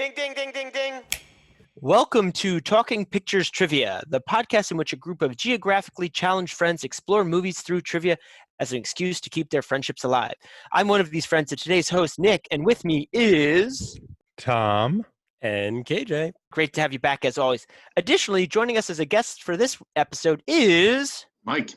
Ding, ding, ding, ding, ding. Welcome to Talking Pictures Trivia, the podcast in which a group of geographically challenged friends explore movies through trivia as an excuse to keep their friendships alive. I'm one of these friends, and today's host, Nick, and with me is Tom and KJ. Great to have you back as always. Additionally, joining us as a guest for this episode is Mike.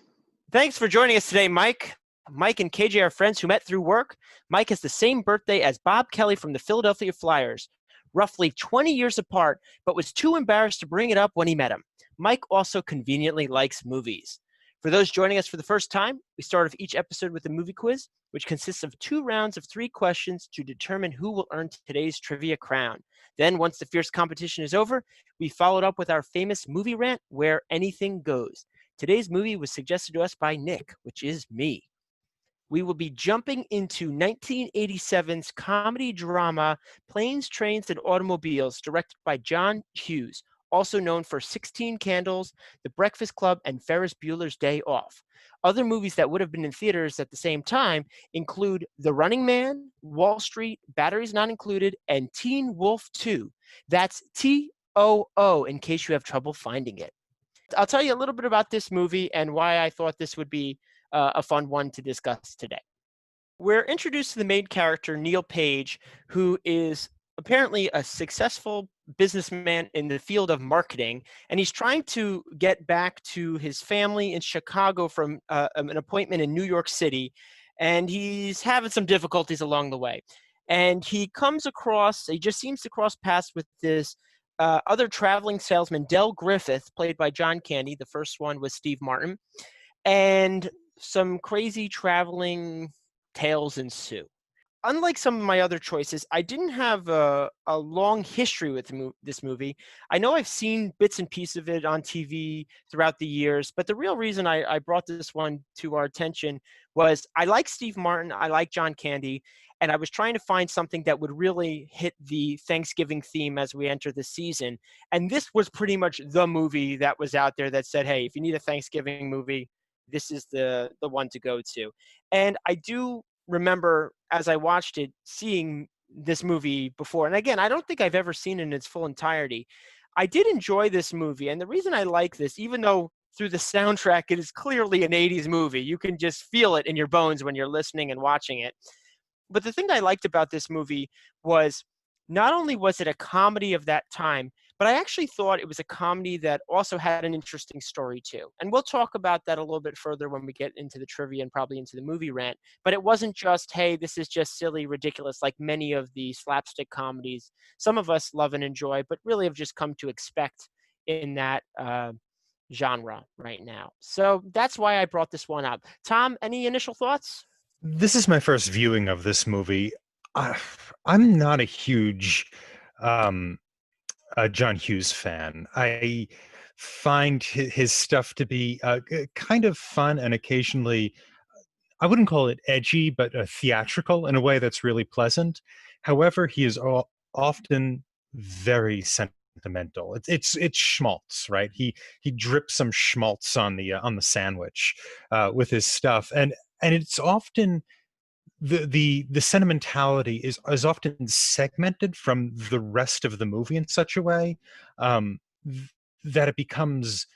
Thanks for joining us today, Mike. Mike and KJ are friends who met through work. Mike has the same birthday as Bob Kelly from the Philadelphia Flyers, roughly 20 years apart, but was too embarrassed to bring it up when he met him. Mike also conveniently likes movies. For those joining us for the first time, we start off each episode with a movie quiz, which consists of 2 rounds of 3 questions to determine who will earn today's trivia crown. Then, once the fierce competition is over, we followed up with our famous movie rant, Where Anything Goes. Today's movie was suggested to us by Nick, which is me. We will be jumping into 1987's comedy drama Planes, Trains, and Automobiles, directed by John Hughes, also known for 16 Candles, The Breakfast Club, and Ferris Bueller's Day Off. Other movies that would have been in theaters at the same time include The Running Man, Wall Street, Batteries Not Included, and Teen Wolf 2. That's T-O-O in case you have trouble finding it. I'll tell you a little bit about this movie and why I thought this would be a fun one to discuss today. We're introduced to the main character, Neil Page, who is apparently a successful businessman in the field of marketing, and he's trying to get back to his family in Chicago from an appointment in New York City, and he's having some difficulties along the way. And he just seems to cross paths with this other traveling salesman, Del Griffith, played by John Candy. The first one was Steve Martin. And some crazy traveling tales ensue. Unlike some of my other choices, I didn't have a long history with this movie. I know I've seen bits and pieces of it on TV throughout the years, but the real reason I brought this one to our attention was I like Steve Martin, I like John Candy, and I was trying to find something that would really hit the Thanksgiving theme as we enter the season. And this was pretty much the movie that was out there that said, hey, if you need a Thanksgiving movie, this is the one to go to. And I do remember, as I watched it, seeing this movie before. And again, I don't think I've ever seen it in its full entirety. I did enjoy this movie. And the reason I like this, even though through the soundtrack it is clearly an 80s movie, you can just feel it in your bones when you're listening and watching it. But the thing I liked about this movie was not only was it a comedy of that time, but I actually thought it was a comedy that also had an interesting story too. And we'll talk about that a little bit further when we get into the trivia and probably into the movie rant. But it wasn't just, hey, this is just silly, ridiculous, like many of the slapstick comedies some of us love and enjoy, but really have just come to expect in that genre right now. So that's why I brought this one up. Tom, any initial thoughts? This is my first viewing of this movie. I'm not a huge John Hughes fan. I find his stuff to be kind of fun and occasionally, I wouldn't call it edgy, but theatrical in a way that's really pleasant. However, he is often very sentimental. It's schmaltz, right? He drips some schmaltz on the sandwich with his stuff, and it's often the sentimentality is often segmented from the rest of the movie in such a way that it becomes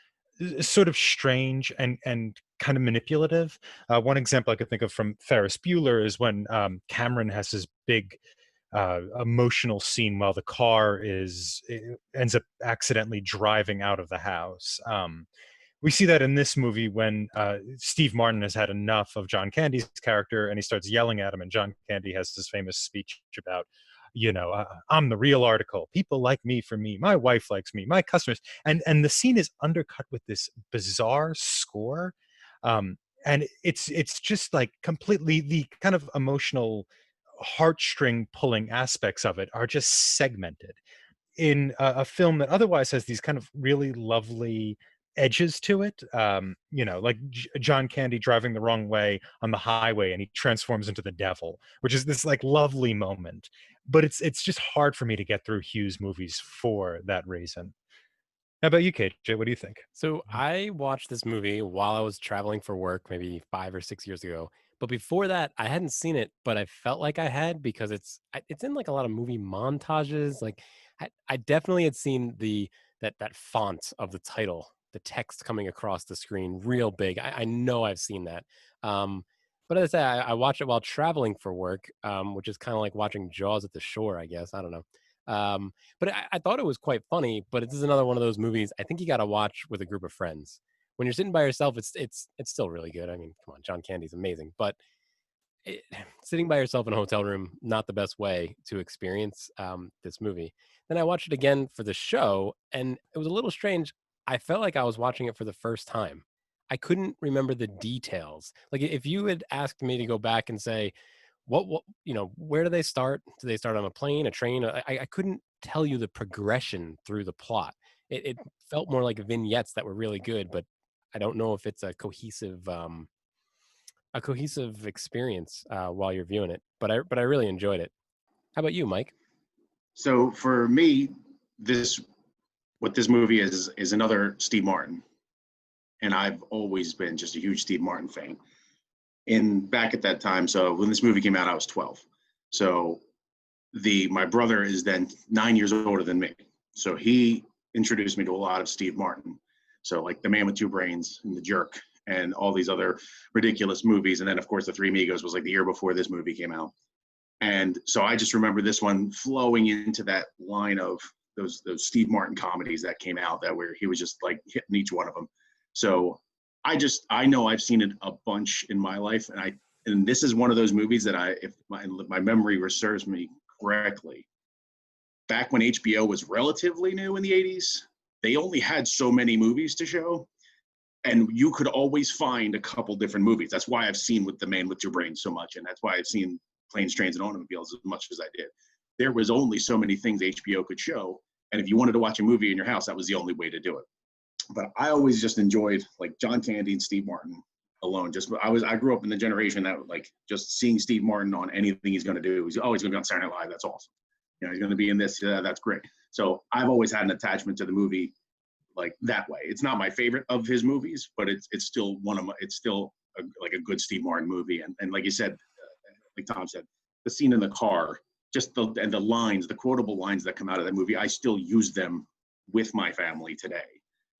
sort of strange and kind of manipulative. One example I could think of from Ferris Bueller is when Cameron has his big emotional scene while the car ends up accidentally driving out of the house. We see that in this movie when Steve Martin has had enough of John Candy's character and he starts yelling at him, and John Candy has this famous speech about, I'm the real article. People like me for me. My wife likes me. My customers. And the scene is undercut with this bizarre score. And it's just like completely the kind of emotional heartstring pulling aspects of it are just segmented in a film that otherwise has these kind of really lovely edges to it, like John Candy driving the wrong way on the highway and he transforms into the devil, which is this like lovely moment. But it's just hard for me to get through Hughes movies for that reason. How about you, KJ? What do you think? So I watched this movie while I was traveling for work, maybe 5 or 6 years ago. But before that, I hadn't seen it, but I felt like I had because it's in like a lot of movie montages. Like I definitely had seen that font of the title, the text coming across the screen real big. I know I've seen that. Um, but as I say, I watched it while traveling for work, which is kind of like watching Jaws at the shore, I guess. I don't know. But I thought it was quite funny. But this is another one of those movies I think you got to watch with a group of friends. When you're sitting by yourself, it's still really good. I mean, come on, John Candy's amazing, but it, sitting by yourself in a hotel room, not the best way to experience this movie. Then I watched it again for the show, and it was a little strange. I felt like I was watching it for the first time. I couldn't remember the details. Like if you had asked me to go back and say, what where do they start? Do they start on a plane, a train? I couldn't tell you the progression through the plot. It felt more like vignettes that were really good, but I don't know if it's a cohesive experience while you're viewing it. But I really enjoyed it. How about you, Mike? So for me, this movie is another Steve Martin, and I've always been just a huge Steve Martin fan. And back at that time, so when this movie came out, I was 12. So my brother is then 9 years older than me. So he introduced me to a lot of Steve Martin. So like The Man with Two Brains and The Jerk and all these other ridiculous movies. And then of course The Three Amigos was like the year before this movie came out. And so I just remember this one flowing into that line of those Steve Martin comedies that came out that where he was just like hitting each one of them. So I know I've seen it a bunch in my life, and this is one of those movies that if my memory serves me correctly, back when HBO was relatively new in the 80s, they only had so many movies to show, and you could always find a couple different movies. That's why I've seen with The Man with Two Brains so much, and that's why I've seen Planes, Trains, and Automobiles as much as I did. There was only so many things HBO could show, and if you wanted to watch a movie in your house, that was the only way to do it. But I always just enjoyed like John Candy and Steve Martin alone. I grew up in the generation that like just seeing Steve Martin on anything he's going to do. He's always going to be on Saturday Night Live. That's awesome. He's going to be in this. That's great. So I've always had an attachment to the movie like that way. It's not my favorite of his movies, but it's still like a good Steve Martin movie. And like you said, like Tom said, the scene in the car, just the lines, the quotable lines that come out of that movie, I still use them with my family today.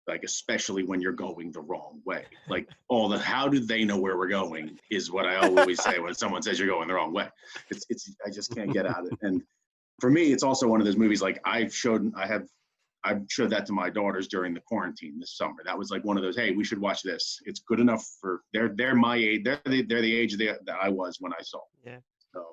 Like, especially when you're going the wrong way. Like how do they know where we're going is what I always say when someone says you're going the wrong way. I just can't get out of it. And for me, it's also one of those movies, like I've showed that to my daughters during the quarantine this summer. That was like one of those, hey, we should watch this. It's good enough for, they're my age. They're the age that I was when I saw it. Yeah. So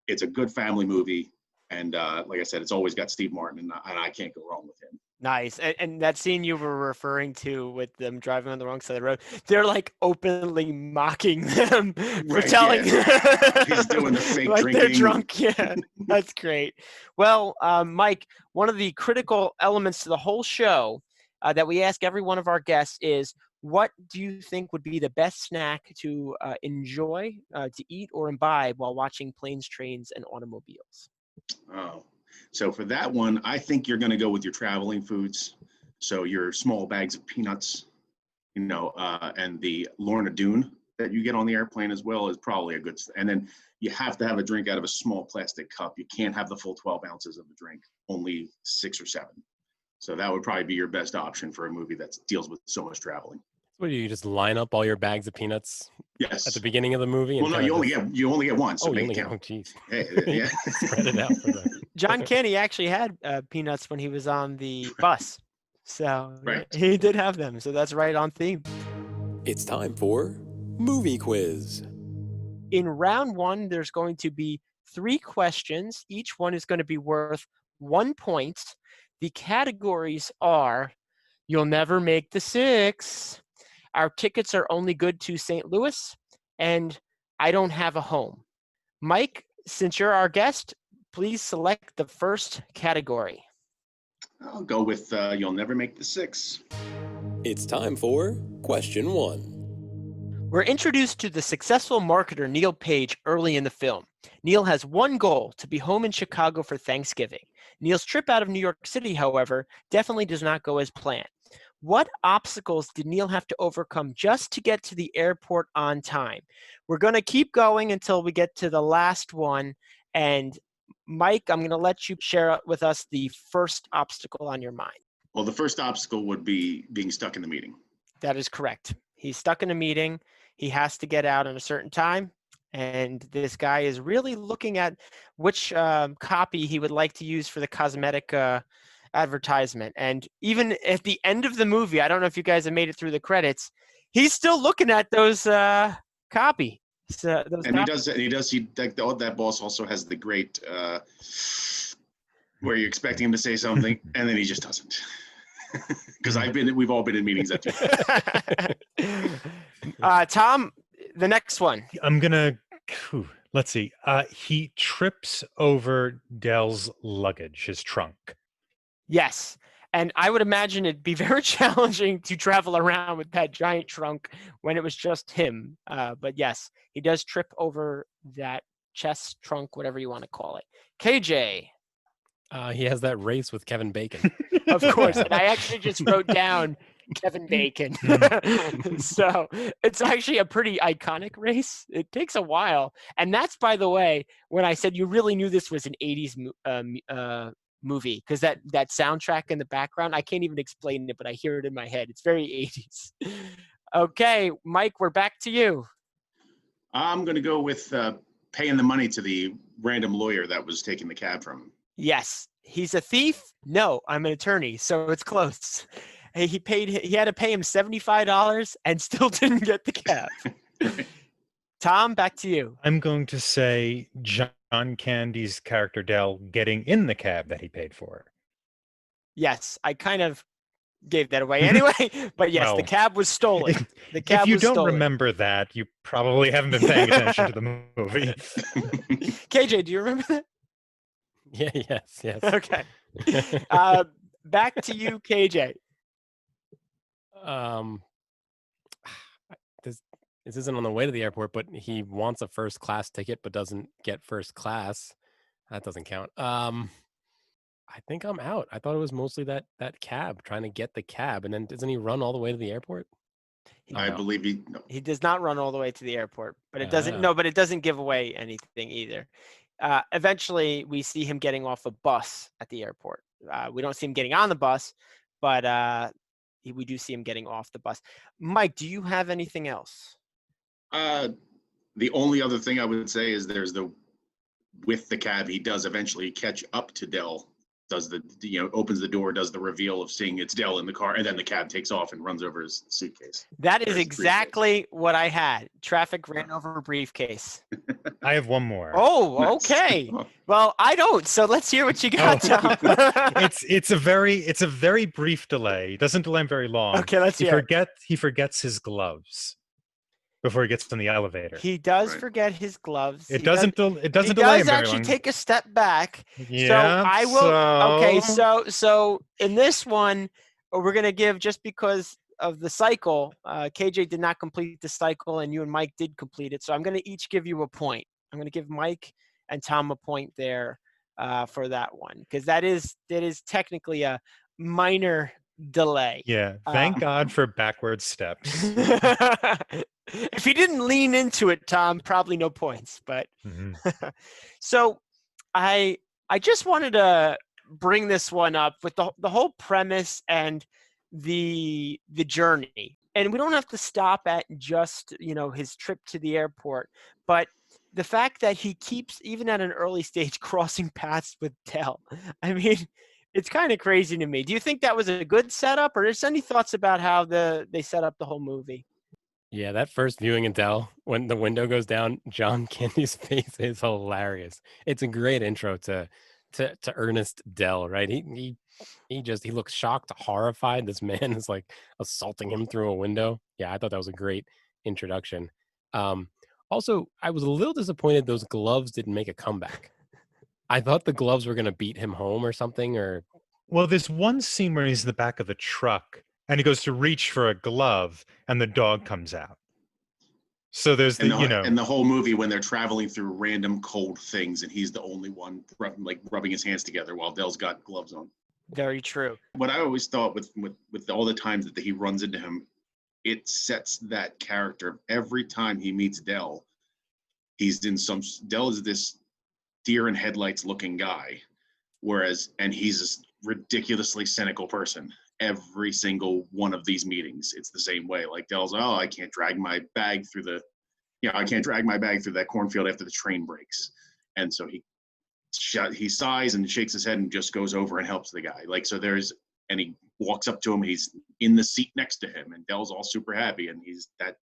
it's a good family movie. And like I said, it's always got Steve Martin, and I can't go wrong with him. Nice. And that scene you were referring to with them driving on the wrong side of the road, they're like openly mocking them for telling He's doing the fake like drinking. They're drunk. Yeah, that's great. Well, Mike, one of the critical elements to the whole show that we ask every one of our guests is, what do you think would be the best snack to enjoy, to eat or imbibe while watching Planes, Trains, and Automobiles? Oh, so for that one, I think you're going to go with your traveling foods. So your small bags of peanuts, and the Lorna Doone that you get on the airplane as well is probably a good. And then you have to have a drink out of a small plastic cup. You can't have the full 12 ounces of the drink, only 6 or 7. So that would probably be your best option for a movie that deals with so much traveling. What do you just line up all your bags of peanuts? Yes. At the beginning of the movie? Well, no, you only get one. So you only get one. Jeez. Yeah. Spread it out for the. John Candy actually had peanuts when he was on the bus, so right. He did have them. So that's right on theme. It's time for Movie Quiz. In round 1, there's going to be 3 questions. Each one is going to be worth 1 point. The categories are: You'll Never Make the 6, Our Tickets Are Only Good to St. Louis, and I Don't Have a Home. Mike, since you're our guest, please select the first category. I'll go with You'll Never Make the 6. It's time for question 1. We're introduced to the successful marketer Neil Page early in the film. Neil has one goal: to be home in Chicago for Thanksgiving. Neil's trip out of New York City, however, definitely does not go as planned. What obstacles did Neil have to overcome just to get to the airport on time? We're going to keep going until we get to the last one. And Mike, I'm going to let you share with us the first obstacle on your mind. Well, the first obstacle would be being stuck in the meeting. That is correct. He's stuck in a meeting. He has to get out at a certain time. And this guy is really looking at which copy he would like to use for the cosmetic advertisement. And even at the end of the movie, I don't know if you guys have made it through the credits, he's still looking at those copy. And that boss also has the great where you're expecting him to say something and then he just doesn't. Because we've all been in meetings that too. Tom, the next one. I'm gonna let's see. He trips over Dell's luggage, his trunk. Yes. And I would imagine it'd be very challenging to travel around with that giant trunk when it was just him. But yes, he does trip over that chest trunk, whatever you want to call it. KJ. He has that race with Kevin Bacon. Of course. And I actually just wrote down Kevin Bacon. So it's actually a pretty iconic race. It takes a while. And that's, by the way, when I said you really knew this was an 80s movie, because that soundtrack in the background, I can't even explain it, but I hear it in my head. It's very 80s. Okay, Mike, we're back to you. I'm going to go with paying the money to the random lawyer that was taking the cab from him. Yes. He's a thief? No, I'm an attorney, so it's close. He had to pay him $75 and still didn't get the cab. Tom, back to you. I'm going to say John Candy's character Dell getting in the cab that he paid for. Yes, I kind of gave that away anyway, but yes, the cab was stolen. The cab if you was don't stolen. remember that, you probably haven't been paying attention to the movie. KJ, do you remember that? Yeah, yes. Okay. Back to you, KJ. This isn't on the way to the airport, but he wants a first class ticket but doesn't get first class. That doesn't count. I think I'm out. I thought it was mostly that cab, trying to get the cab, and then doesn't he run all the way to the airport? I believe he does not run all the way to the airport, but it doesn't. No, but it doesn't give away anything either. Eventually, we see him getting off a bus at the airport. We don't see him getting on the bus, but we do see him getting off the bus. Mike, do you have anything else? The only other thing I would say is with the cab, he does eventually catch up to Dell, opens the door, does the reveal of seeing it's Dell in the car, and then the cab takes off and runs over his suitcase. That is exactly what I had. Traffic ran over a briefcase. I have one more. Oh, okay. Well, I don't. So let's hear what you got, Tom. It's a very brief delay. It doesn't delay him very long. Okay, let's hear it. He forgets his gloves before he gets on the elevator. He does forget his gloves. It doesn't delay him very long. He does actually take a step back. Yeah. So I will. Okay. So in this one, we're gonna give, just because of the cycle. KJ did not complete the cycle, and you and Mike did complete it. So I'm gonna each give you a point. I'm gonna give Mike and Tom a point there for that one, because that is technically a minor delay. Yeah. Thank God for backward steps. If he didn't lean into it, Tom, probably no points. But so I just wanted to bring this one up with the whole premise and the journey. And we don't have to stop at just, his trip to the airport, but the fact that he keeps, even at an early stage, crossing paths with Dell. I mean, it's kind of crazy to me. Do you think that was a good setup, or is there any thoughts about how they set up the whole movie? Yeah, that first viewing in Dell, when the window goes down, John Candy's face is hilarious. It's a great intro to Ernest Dell, right? He looks shocked, horrified. This man is like assaulting him through a window. Yeah, I thought that was a great introduction. Also, I was a little disappointed those gloves didn't make a comeback. I thought the gloves were going to beat him home or something. Well, there's one scene where he's in the back of the truck and he goes to reach for a glove and the dog comes out. So there's and the whole movie when they're traveling through random cold things and he's the only one rubbing his hands together while Dell's got gloves on. Very true. What I always thought with all the times that he runs into him, it sets that character. Every time he meets Dell, he's in some. Dell is this deer in headlights looking guy, and he's a ridiculously cynical person. Every single one of these meetings, it's the same way. Like Dell's, oh, I can't drag my bag through that cornfield after the train breaks, and so he sighs and shakes his head and just goes over and helps the guy. Like, so and he walks up to him, he's in the seat next to him, and Dell's all super happy, and he's that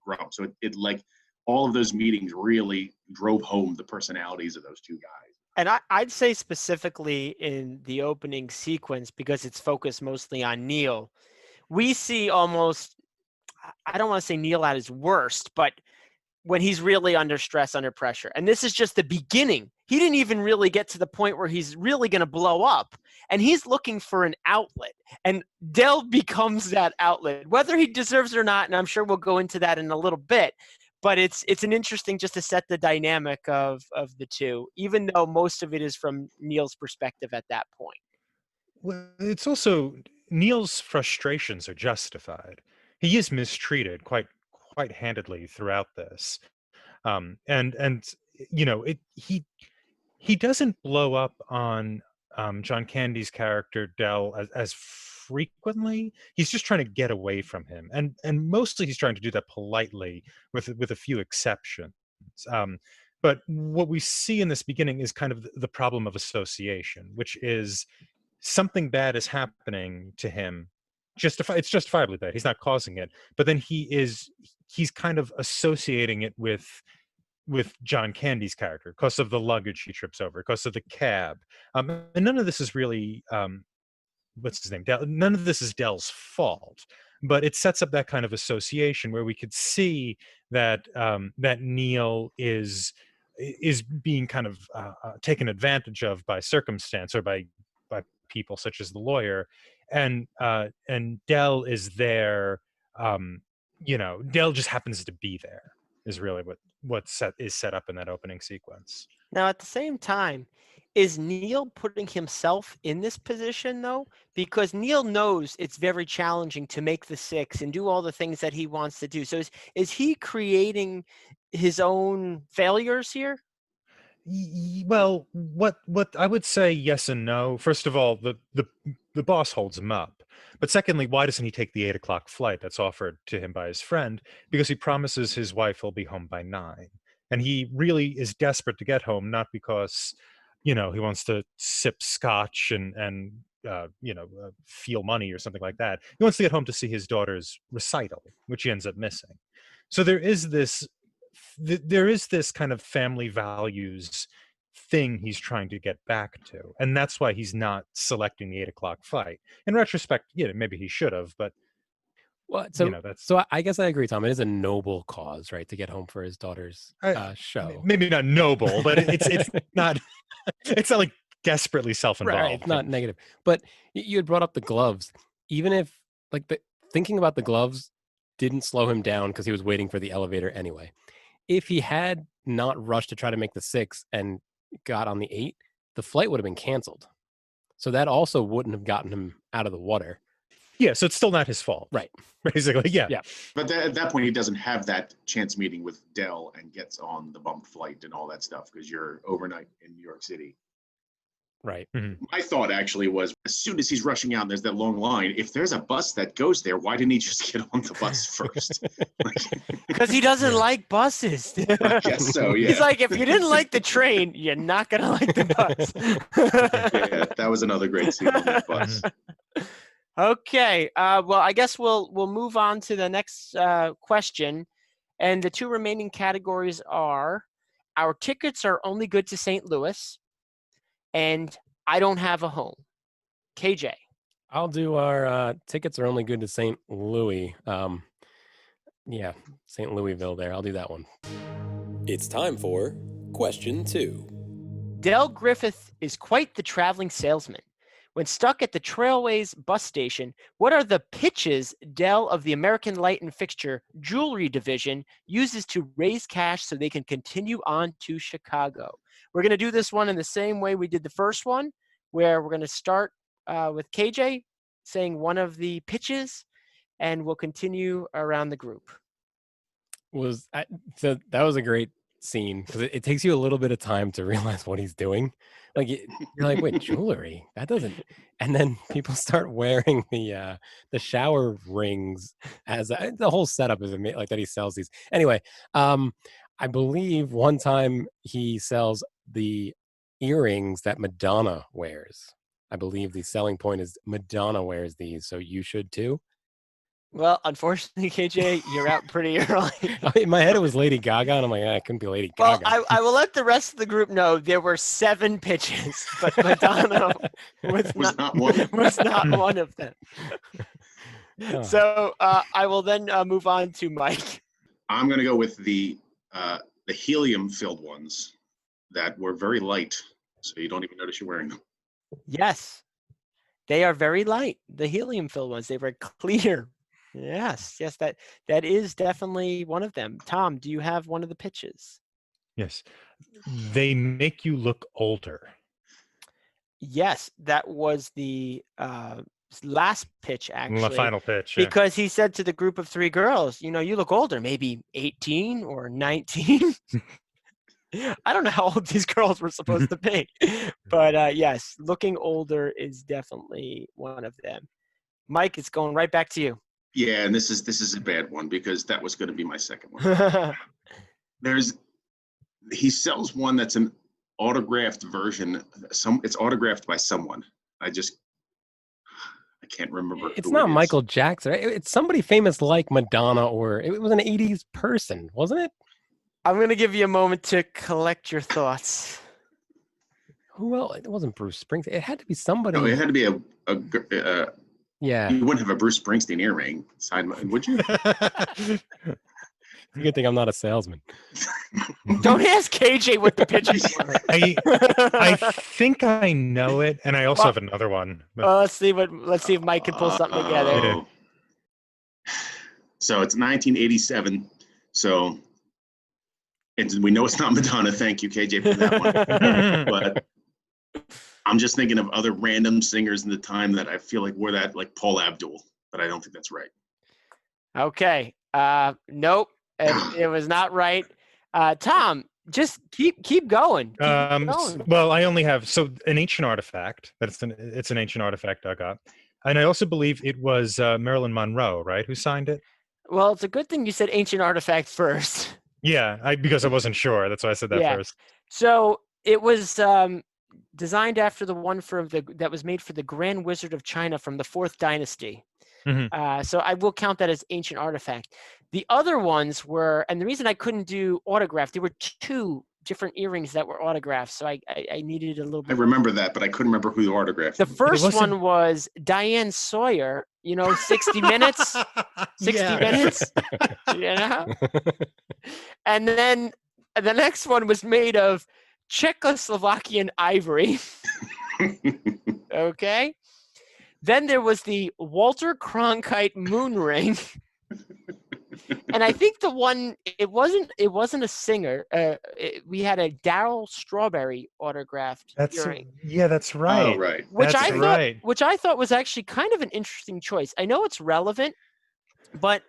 grump. So it like all of those meetings really drove home the personalities of those two guys. And I'd say specifically in the opening sequence, because it's focused mostly on Neil, we see almost, I don't want to say Neil at his worst, but when he's really under stress, under pressure. And this is just the beginning. He didn't even really get to the point where he's really going to blow up. And he's looking for an outlet. And Dell becomes that outlet, whether he deserves it or not. And I'm sure we'll go into that in a little bit. But it's an interesting just to set the dynamic of the two, even though most of it is from Neil's perspective at that point. Well, it's also Neil's frustrations are justified. He is mistreated quite handedly throughout this, and you know he doesn't blow up on John Candy's character Dell as frequently. He's just trying to get away from him, and mostly he's trying to do that politely, with a few exceptions. But what we see in this beginning is kind of the problem of association, which is something bad is happening to him. It's justifiably bad. He's not causing it, but then he's kind of associating it with John Candy's character because of the luggage he trips over, because of the cab. And none of this is really what's his name? None of this is Dell's fault, but it sets up that kind of association where we could see that that Neil is being kind of taken advantage of by circumstance, or by people such as the lawyer, and Dell is there. Dell just happens to be there. Is really what is set up in that opening sequence. Now, at the same time, is Neil putting himself in this position, though? Because Neil knows it's very challenging to make the 6 and do all the things that he wants to do. So is he creating his own failures here? Well, what I would say, yes and no. First of all, the boss holds him up. But secondly, why doesn't he take the 8:00 flight that's offered to him by his friend? Because he promises his wife will be home by 9. And he really is desperate to get home, not because, he wants to sip scotch and feel money or something like that. He wants to get home to see his daughter's recital, which he ends up missing. So there is this kind of family values thing he's trying to get back to, and that's why he's not selecting the 8:00 flight. In retrospect, maybe he should have, but so I guess I agree, Tom. It is a noble cause, right, to get home for his daughter's show. Maybe not noble, but it's not. It's not like desperately self-involved. Right, it's not negative. But you had brought up the gloves. Even if thinking about the gloves didn't slow him down because he was waiting for the elevator anyway. If he had not rushed to try to make the 6 and got on the 8, the flight would have been canceled. So that also wouldn't have gotten him out of the water. Yeah, so it's still not his fault. Right. Basically, yeah. But at that point, he doesn't have that chance meeting with Dell and gets on the bumped flight and all that stuff because you're overnight in New York City. Right. Mm-hmm. My thought actually was, as soon as he's rushing out and there's that long line, if there's a bus that goes there, why didn't he just get on the bus first? Because he doesn't like buses. I guess so, yeah. He's like, if you didn't like the train, you're not going to like the bus. Yeah, that was another great scene on that bus. Okay. Well, I guess we'll move on to the next question. And the 2 remaining categories are, our tickets are only good to St. Louis, and I don't have a home. KJ. I'll do our tickets are only good to St. Louis. St. Louisville there. I'll do that one. It's time for question 2. Del Griffith is quite the traveling salesman. When stuck at the Trailways bus station, what are the pitches Dell of the American Light and Fixture jewelry division uses to raise cash so they can continue on to Chicago? We're going to do this one in the same way we did the first one, where we're going to start with KJ saying one of the pitches, and we'll continue around the group. So that was a great scene because it takes you a little bit of time to realize what he's doing. Like you're like, wait, jewelry? That doesn't. And then people start wearing the shower rings as the whole setup is like that. He sells these anyway. I believe one time he sells the earrings that Madonna wears. I believe the selling point is Madonna wears these, so you should too. Well, unfortunately, KJ, you're out pretty early. In my head, it was Lady Gaga, and I'm like, I couldn't be Lady Well, Gaga. I will let the rest of the group know there were 7 pitches, but Madonna was not one of them. So I will then move on to Mike. I'm going to go with the helium-filled ones that were very light, so you don't even notice you're wearing them. Yes, they are very light. The helium-filled ones, they were clear. Yes, that is definitely one of them. Tom, do you have one of the pitches? Yes. They make you look older. Yes, that was the last pitch, actually. The final pitch. Yeah. Because he said to the group of 3 girls, you look older, maybe 18 or 19. I don't know how old these girls were supposed to be. But yes, looking older is definitely one of them. Mike, it's going right back to you. Yeah, and this is a bad one because that was going to be my second one. He sells one that's an autographed version. It's autographed by someone. I can't remember. It's not Michael Jackson. It's somebody famous like Madonna, or it was an 80s person, wasn't it? I'm going to give you a moment to collect your thoughts. Who else? It wasn't Bruce Springsteen. It had to be somebody. No, it had to be a yeah. You wouldn't have a Bruce Springsteen earring, would you? Good thing I'm not a salesman. Don't ask KJ what the pitches were. I think I know it, and I also have another one. Let's see if Mike can pull something together. So it's 1987. So we know it's not Madonna. Thank you, KJ, for that one. But I'm just thinking of other random singers in the time that I feel like were that, like Paul Abdul, but I don't think that's right. Okay. Nope. It was not right. Tom, just keep going. Well, I only have an ancient artifact. It's an ancient artifact I got, and I also believe it was Marilyn Monroe, right, who signed it. Well, it's a good thing you said ancient artifact first. Yeah, because I wasn't sure. That's why I said that first. So it was designed after the one that was made for the Grand Wizard of China from the 4th Dynasty. Mm-hmm. So I will count that as ancient artifact. The other ones were, and the reason I couldn't do autograph, there were 2 different earrings that were autographed, so I needed a little bit. I remember that, but I couldn't remember who autographed. The first one was Diane Sawyer, 60 Minutes, 60 Minutes, And then the next one was made of Czechoslovakian ivory. Okay. Then there was the Walter Cronkite moon ring. And I think the one it wasn't a singer. We had a Darryl Strawberry autographed earring. Yeah, that's right. Oh, right. Which I thought was actually kind of an interesting choice. I know it's relevant, but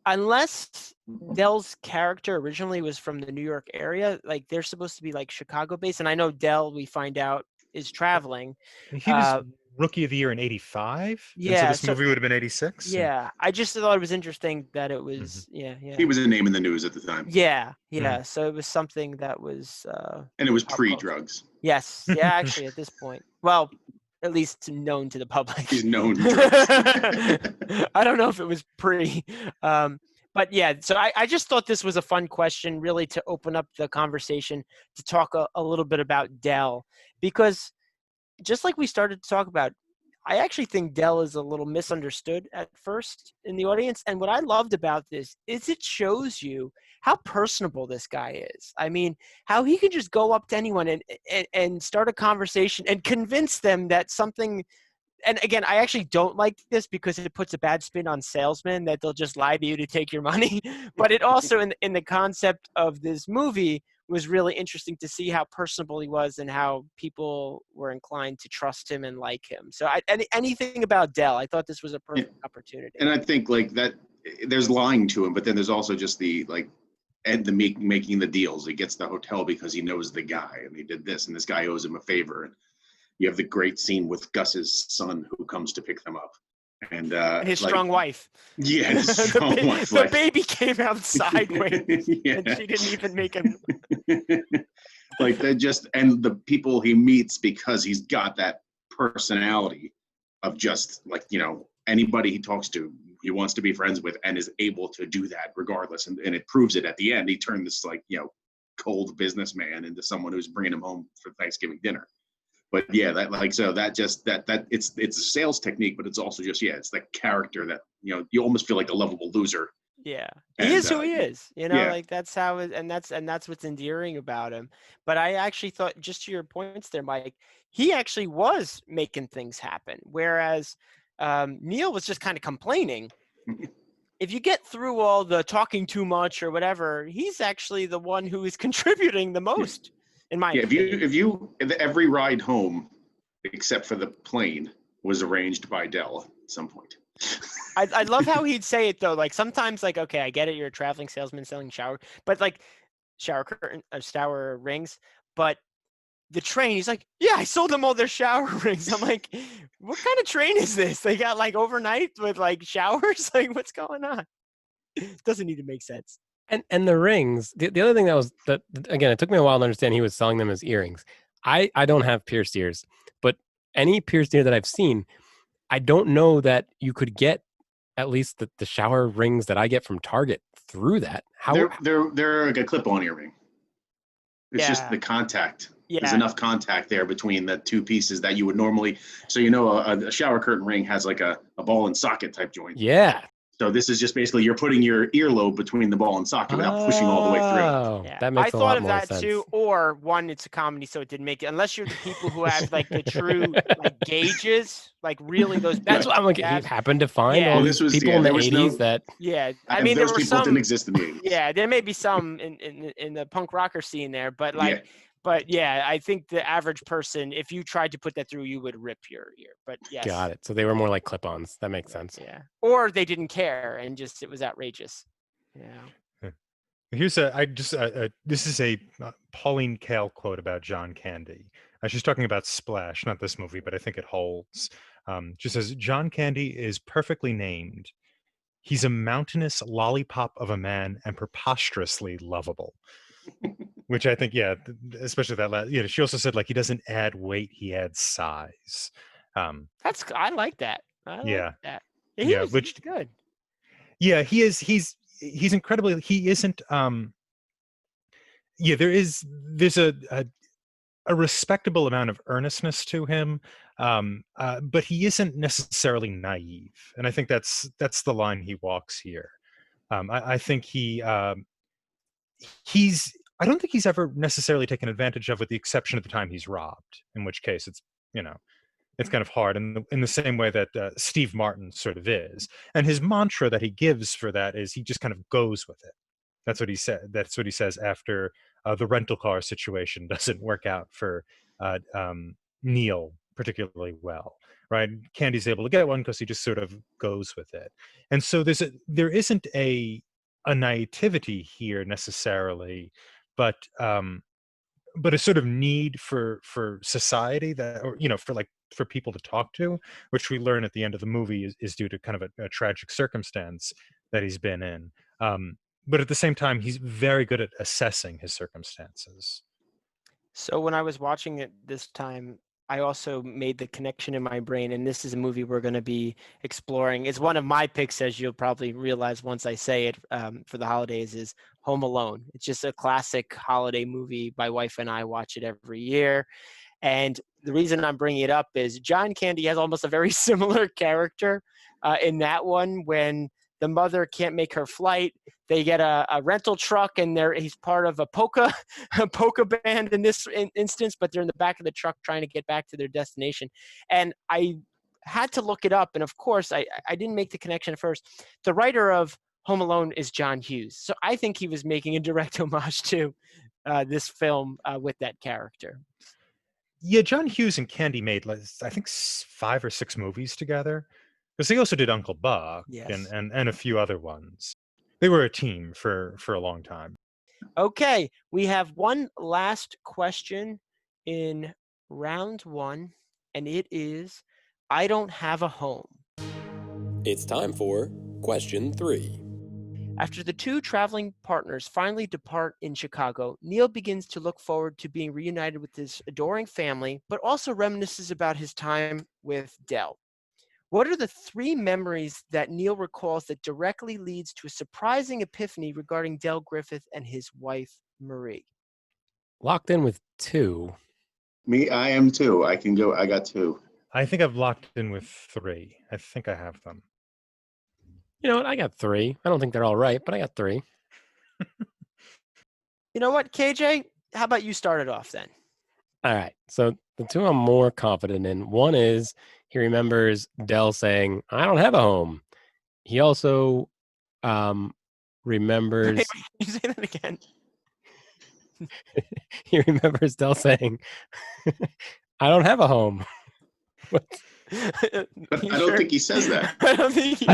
unless Dell's character originally was from the New York area, like they're supposed to be like Chicago based, and I know Dell, we find out, is traveling. He was Rookie of the Year in '85. Yeah, and so this movie would have been '86. Yeah, I just thought it was interesting that it was. Yeah. He was a name in the news at the time. Yeah. So it was something that was. And it was pre-drugs. Yes. Yeah. Actually, at this point, well, at least known to the public. He's known to drugs. I don't know if it was pre. But yeah, so I just thought this was a fun question, really, to open up the conversation, to talk a little bit about Dell, because just like we started to talk about, I actually think Dell is a little misunderstood at first in the audience. And what I loved about this is it shows you how personable this guy is. I mean, how he can just go up to anyone and start a conversation and convince them that something. And again, I actually don't like this because it puts a bad spin on salesmen, that they'll just lie to you to take your money. But it also, in the concept of this movie, was really interesting to see how personable he was and how people were inclined to trust him and like him. So anything about Dell, I thought this was a perfect opportunity. And I think like that, there's lying to him, but then there's also just the like, and the making the deals. He gets the hotel because he knows the guy, and he did this, and this guy owes him a favor. And you have the great scene with Gus's son who comes to pick them up, and his like, strong wife. Yeah, his strong wife. The baby came out sideways, Yeah. and she didn't even make him. Like they just, and the people he meets, because he's got that personality of just like, anybody he talks to, he wants to be friends with, and is able to do that regardless. And it proves it at the end. He turned this like, cold businessman into someone who's bringing him home for Thanksgiving dinner. But yeah, that like, so that just, that it's a sales technique, but it's also just, it's that character that, you almost feel like a lovable loser. Yeah, And, he is who he is, yeah. like that's how it, and that's what's endearing about him. But I actually thought, just to your points there, Mike, he actually was making things happen, whereas Neil was just kind of complaining. If you get through all the talking too much or whatever, he's actually the one who is contributing the most, in my opinion. If every ride home, except for the plane, was arranged by Dell at some point. I love how he'd say it though. Like sometimes, like, okay, I get it, you're a traveling salesman selling shower rings. But the train, he's like, yeah, I sold them all their shower rings. I'm like, what kind of train is this? They got like overnight with like showers? Like, what's going on? Doesn't even make sense. And the rings, the other thing that again, it took me a while to understand he was selling them as earrings. I don't have pierced ears, but any pierced ear that I've seen, I don't know that you could get at least the shower rings that I get from Target through that. How they're like a clip-on earring. It's just the contact. Yeah. There's enough contact there between the two pieces that you would normally. So a shower curtain ring has like a ball and socket type joint. Yeah. So this is just basically you're putting your earlobe between the ball and socket without pushing all the way through. Oh, Yeah. that makes I a thought lot of more that sense. too. Or one, it's a comedy, so it didn't make it. Unless you're the people who have like the true like gauges, like really those. That's what I'm like. He happened to find Yeah. all Well, these people in the 80s that. Yeah, I mean, there those were people some. didn't exist in the 80s. Yeah, there may be some in the punk rocker scene there, but like. Yeah. But yeah, I think the average person, if you tried to put that through, you would rip your ear. But yes. Got it. So they were more like clip-ons. That makes sense. Yeah. Or they didn't care and just it was outrageous. Yeah. Here's this is a Pauline Kael quote about John Candy. She's talking about Splash, not this movie, but I think it holds. She says, John Candy is perfectly named. He's a mountainous lollipop of a man and preposterously lovable. Which I think, yeah, especially that last, she also said like he doesn't add weight, he adds size. I like that. Yeah. He's good. Yeah, he is. He's incredibly. He isn't. Yeah, there's a respectable amount of earnestness to him, but he isn't necessarily naive, and I think that's the line he walks here. I think he's. I don't think he's ever necessarily taken advantage of, with the exception of the time he's robbed, in which case it's it's kind of hard in the same way that Steve Martin sort of is. And his mantra that he gives for that is he just kind of goes with it. That's what he said. That's what he says after the rental car situation doesn't work out for Neil particularly well, right? Candy's able to get one because he just sort of goes with it. And so there isn't a naivety here necessarily, but a sort of need for society that, or for people to talk to, which we learn at the end of the movie is due to kind of a tragic circumstance that he's been in. But at the same time, he's very good at assessing his circumstances. So when I was watching it this time, I also made the connection in my brain, and this is a movie we're going to be exploring. It's one of my picks, as you'll probably realize once I say it, for the holidays, is Home Alone. It's just a classic holiday movie. My wife and I watch it every year. And the reason I'm bringing it up is John Candy has almost a very similar character in that one. When the mother can't make her flight, they get a rental truck, and he's part of a polka band in this instance, but they're in the back of the truck trying to get back to their destination. And I had to look it up, and of course, I didn't make the connection at first. The writer of Home Alone is John Hughes, so I think he was making a direct homage to this film with that character. Yeah, John Hughes and Candy made, I think, 5 or 6 movies together. Because they also did Uncle Buck Yes. and a few other ones. They were a team for a long time. Okay, we have one last question in round 1, and it is, I don't have a home. It's time for question 3. After the two traveling partners finally depart in Chicago, Neil begins to look forward to being reunited with his adoring family, but also reminisces about his time with Dell. What are the 3 memories that Neil recalls that directly leads to a surprising epiphany regarding Dell Griffith and his wife, Marie? Locked in with 2. Me, I am too. I can go. I got 2. I think I've locked in with 3. I think I have them. You know what? I got 3. I don't think they're all right, but I got 3. You know what, KJ? How about you start it off then? All right. So the 2 I'm more confident in. One is he remembers Dell saying, "I don't have a home." He also remembers Wait, you say that again. he remembers Dell saying, "I don't have a home." But I don't think he says that. I don't think he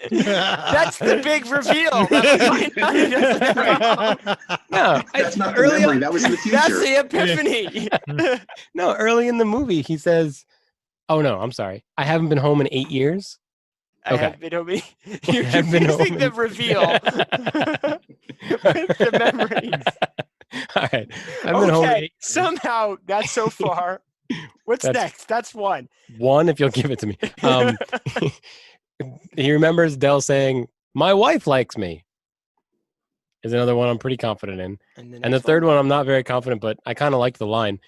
That's the big reveal. That we find out he doesn't have a home. No, That's not the memory. That was in the future. That's the epiphany. no. Early in the movie, he says, "Oh no, I'm sorry. I haven't been home in 8 years." I Okay. have been home. You're have been confusing home the in- reveal with the memories. All right. I've been home in 8 Okay, years. somehow that's so far. What's That's- next? That's 1. 1, if you'll give it to me. He remembers Dell saying, "My wife likes me." Is another one I'm pretty confident in. And the next third one, I'm not very confident, but I kind of like the line.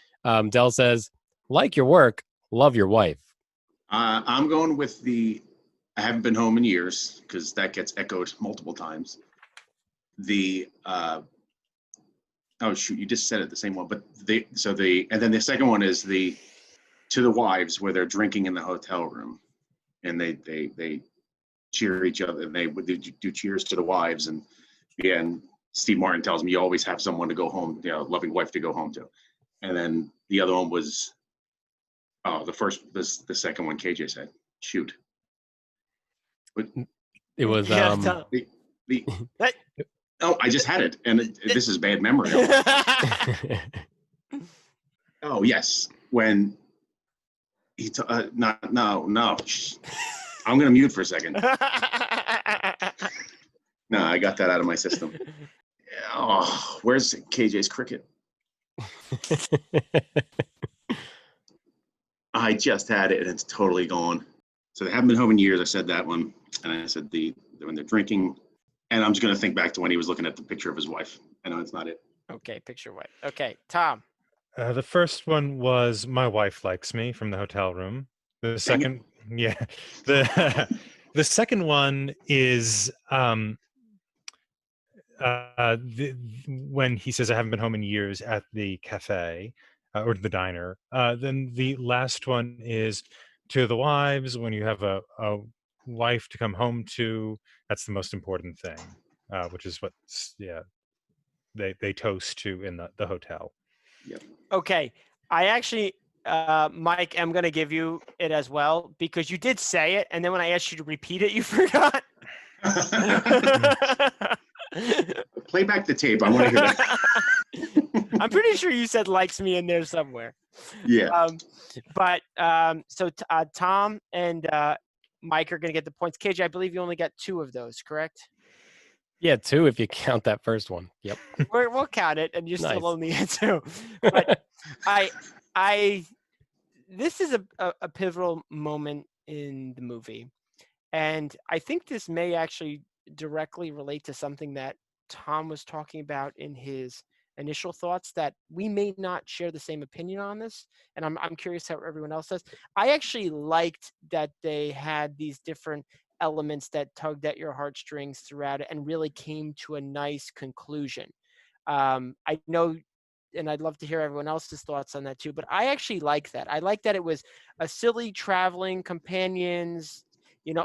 Dell says, "Like your work, love your wife." I'm going with the I haven't been home in years because that gets echoed multiple times. The oh shoot, you just said it, the same one. But and then the second one is the to the wives where they're drinking in the hotel room, and they cheer each other and they do cheers to the wives, and Steve Martin tells me you always have someone to go home, loving wife to go home to. And then the other one was the second one KJ said. Shoot. But It was oh, I just had it, and this is bad memory. Oh yes, when he no, I'm gonna mute for a second. No, I got that out of my system. Oh, where's KJ's cricket? I just had it, and it's totally gone. So they haven't been home in years. I said that one, and I said when they're drinking, and I'm just gonna think back to when he was looking at the picture of his wife. I know it's not it. Okay, picture wife. Okay, Tom. The first one was "My Wife Likes Me" from the hotel room. The second, the second one is when he says, "I haven't been home in years" at the cafe or the diner. Then the last one is to the wives when you have a wife to come home to. That's the most important thing, which is what they toast to in the hotel. Yep. Okay, I actually, Mike, I'm going to give you it as well because you did say it, and then when I asked you to repeat it, you forgot. Play back the tape. I want to hear that. I'm pretty sure you said "likes me" in there somewhere. Yeah. So Tom and Mike are going to get the points. KJ, I believe you only got 2 of those, correct? Yeah, 2 if you count that first one. Yep. We'll count it, and you're Nice. still only at 2. But this is a pivotal moment in the movie, and I think this may actually directly relate to something that Tom was talking about in his initial thoughts, that we may not share the same opinion on this, and I'm curious how everyone else does. I actually liked that they had these different elements that tugged at your heartstrings throughout it and really came to a nice conclusion. I know, and I'd love to hear everyone else's thoughts on that too, but I actually like that. I like that it was a silly traveling companions,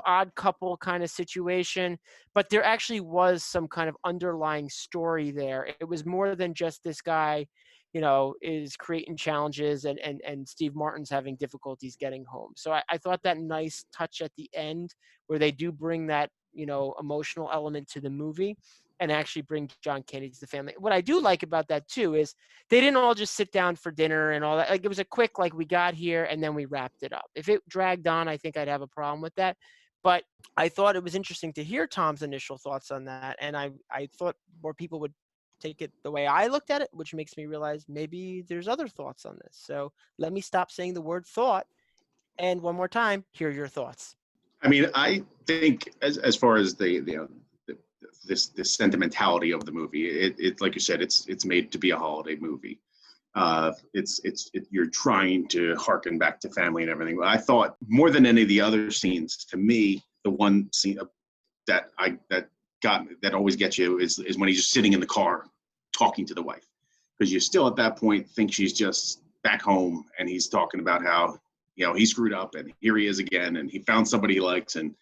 odd couple kind of situation, but there actually was some kind of underlying story there. It was more than just this guy, is creating challenges and Steve Martin's having difficulties getting home. So I thought that nice touch at the end where they do bring that, emotional element to the movie and actually bring John Candy to the family. What I do like about that too is they didn't all just sit down for dinner and all that. Like it was a quick, like we got here and then we wrapped it up. If it dragged on, I think I'd have a problem with that. But I thought it was interesting to hear Tom's initial thoughts on that. And I thought more people would take it the way I looked at it, which makes me realize maybe there's other thoughts on this. So let me stop saying the word thought. And one more time, hear your thoughts. I mean, I think as far as this sentimentality of the movie, it like you said, it's made to be a holiday movie. You're trying to harken back to family and everything. But I thought more than any of the other scenes, to me, the one scene that always gets you is when he's just sitting in the car talking to the wife, because you still at that point think she's just back home and he's talking about how he screwed up and here he is again and he found somebody he likes and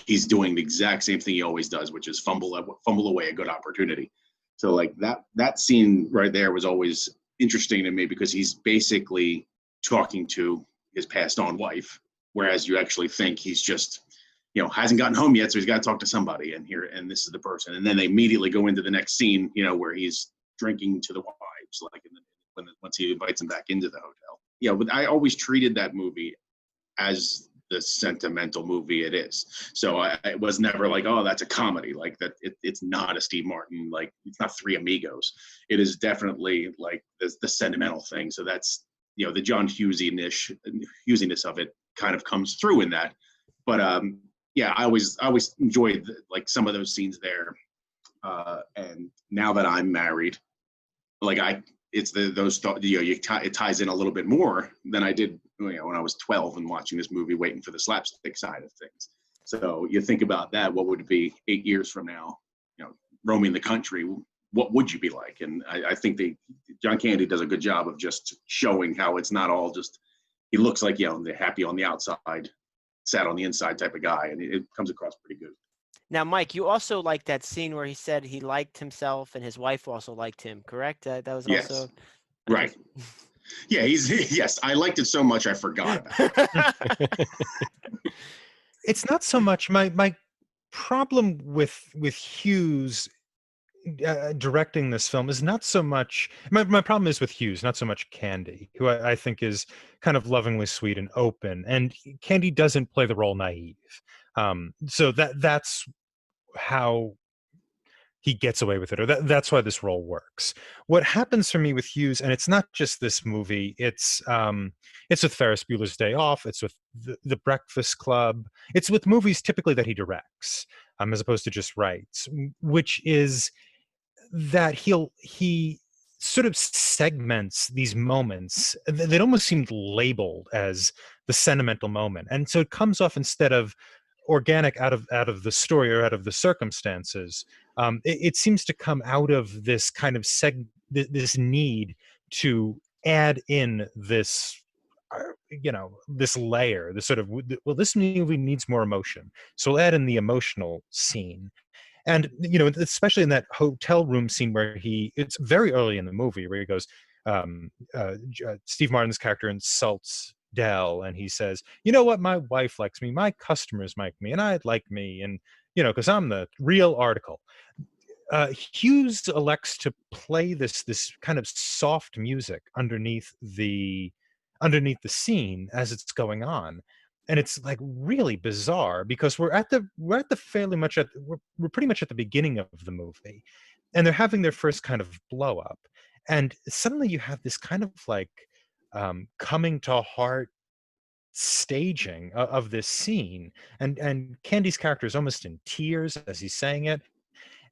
he's doing the exact same thing he always does, which is fumble away a good opportunity. So like that scene right there was always interesting to me because he's basically talking to his passed on wife, whereas you actually think he's just hasn't gotten home yet, so he's got to talk to somebody, and this is the person. And then they immediately go into the next scene, where he's drinking to the wives, like once he invites him back into the hotel. But I always treated that movie as the sentimental movie it is. So it was never like, oh, that's a comedy. Like that, it's not a Steve Martin, like it's not Three Amigos. It is definitely like the sentimental thing. So that's, the John Hughesiness of it kind of comes through in that. But I always enjoyed like some of those scenes there. And now that I'm married, like it ties in a little bit more than I did when I was 12 and watching this movie, waiting for the slapstick side of things. So you think about that, what would it be 8 years from now, roaming the country, what would you be like? And I think John Candy does a good job of just showing how it's not all just, he looks like, the happy on the outside, sad on the inside type of guy. And it comes across pretty good. Now, Mike, you also liked that scene where he said he liked himself and his wife also liked him, correct? That was yes. Also right. Yeah, yes. I liked it so much I forgot about it. It's not so much my problem with Hughes directing this film is not so much my problem is with Hughes, not so much Candy, who I think is kind of lovingly sweet and open, and Candy doesn't play the role naive. So that's how he gets away with it, or that's why this role works. What happens for me with Hughes, and it's not just this movie, it's with Ferris Bueller's Day Off, it's with the Breakfast Club, it's with movies typically that he directs, as opposed to just writes, which is that he sort of segments these moments that almost seemed labeled as the sentimental moment, and so it comes off, instead of organic out of the story or out of the circumstances, it seems to come out of this kind of this need to add in this this layer, this sort of, well, this movie needs more emotion, so we'll add in the emotional scene. And especially in that hotel room scene where it's very early in the movie where he goes, Steve Martin's character insults Dell, and he says, "You know what? My wife likes me, my customers like me, and I'd like me, and because I'm the real article." Hughes elects to play this kind of soft music underneath the scene as it's going on, and it's like really bizarre because we're pretty much at the beginning of the movie, and they're having their first kind of blow up, and suddenly you have this kind of like coming to heart staging of this scene, and Candy's character is almost in tears as he's saying it.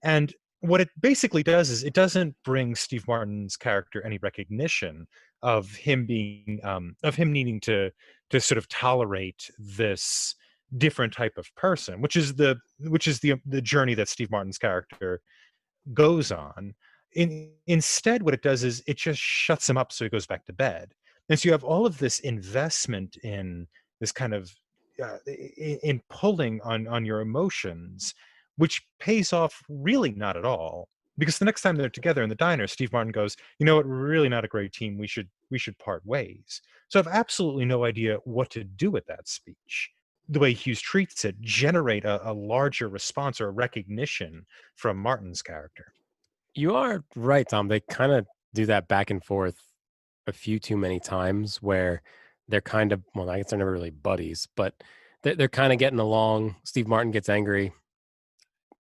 And what it basically does is it doesn't bring Steve Martin's character any recognition of him needing to sort of tolerate this different type of person, which is the journey that Steve Martin's character goes on. Instead, what it does is it just shuts him up so he goes back to bed. And so you have all of this investment in this kind of in pulling on your emotions, which pays off really not at all. Because the next time they're together in the diner, Steve Martin goes, "You know what? We're really not a great team. We should part ways." So I've absolutely no idea what to do with that speech. The way Hughes treats it generate a larger response or a recognition from Martin's character. You are right, Tom. They kind of do that back and forth a few too many times where they're kind of, well, I guess they're never really buddies, but they're kind of getting along. Steve Martin gets angry,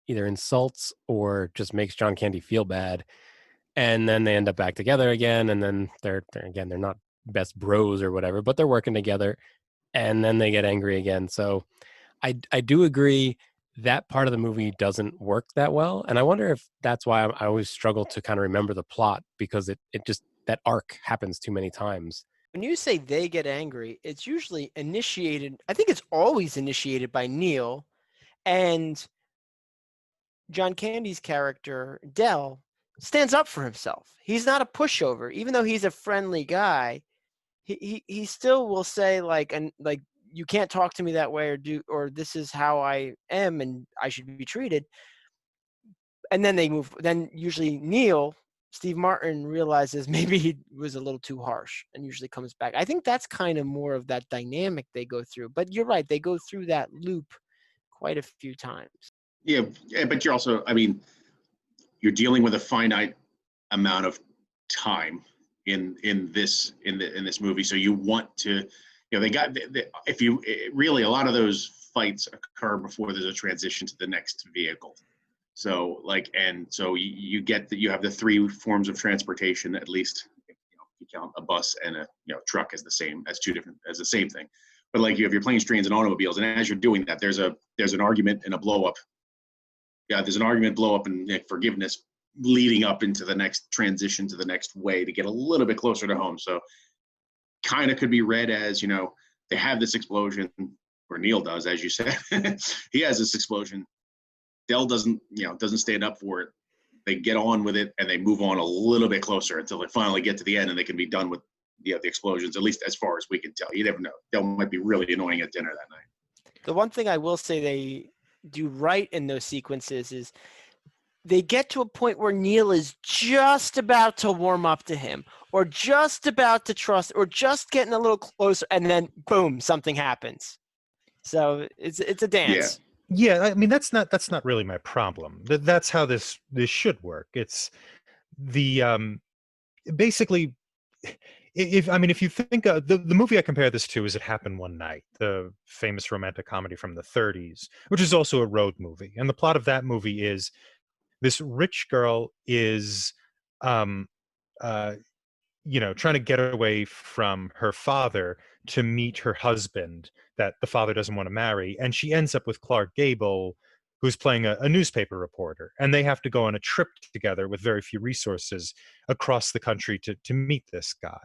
either insults or just makes John Candy feel bad. And then they end up back together again. And then they're not best bros or whatever, but they're working together. And then they get angry again. So I do agree that part of the movie doesn't work that well, and I wonder if that's why I always struggle to kind of remember the plot because it just that arc happens too many times. When you say they get angry, it's usually initiated, I think it's always initiated by Neil, and John Candy's character, Dell, stands up for himself. He's not a pushover. Even though he's a friendly guy, he still will say like you can't talk to me that way or this is how I am and I should be treated. And then then usually Steve Martin realizes maybe he was a little too harsh and usually comes back. I think that's kind of more of that dynamic they go through. But you're right, they go through that loop quite a few times. Yeah, but you're also, I mean, you're dealing with a finite amount of time in this movie, so you want to, if you really, a lot of those fights occur before there's a transition to the next vehicle. So so you get that you have the three forms of transportation, at least, you count a bus and a truck as the same thing. But like you have your planes, trains, and automobiles, and as you're doing that, there's an argument and a blow up. Yeah, there's an argument, blow up, and forgiveness leading up into the next transition to the next way to get a little bit closer to home. So kind of could be read as, they have this explosion, or Neil does, as you said. He has this explosion. Dell doesn't stand up for it. They get on with it and they move on a little bit closer until they finally get to the end and they can be done with the explosions, at least as far as we can tell. You never know. Dell might be really annoying at dinner that night. The one thing I will say they do right in those sequences is they get to a point where Neil is just about to warm up to him or just about to trust or just getting a little closer, and then boom, something happens. So it's a dance. Yeah, I mean that's not really my problem. That's how this should work. It's the basically, if you think the movie I compare this to is It Happened One Night, the famous romantic comedy from the 30s, which is also a road movie. And the plot of that movie is this rich girl is um trying to get away from her father to meet her husband that the father doesn't want to marry. And she ends up with Clark Gable, who's playing a newspaper reporter. And they have to go on a trip together with very few resources across the country to meet this guy.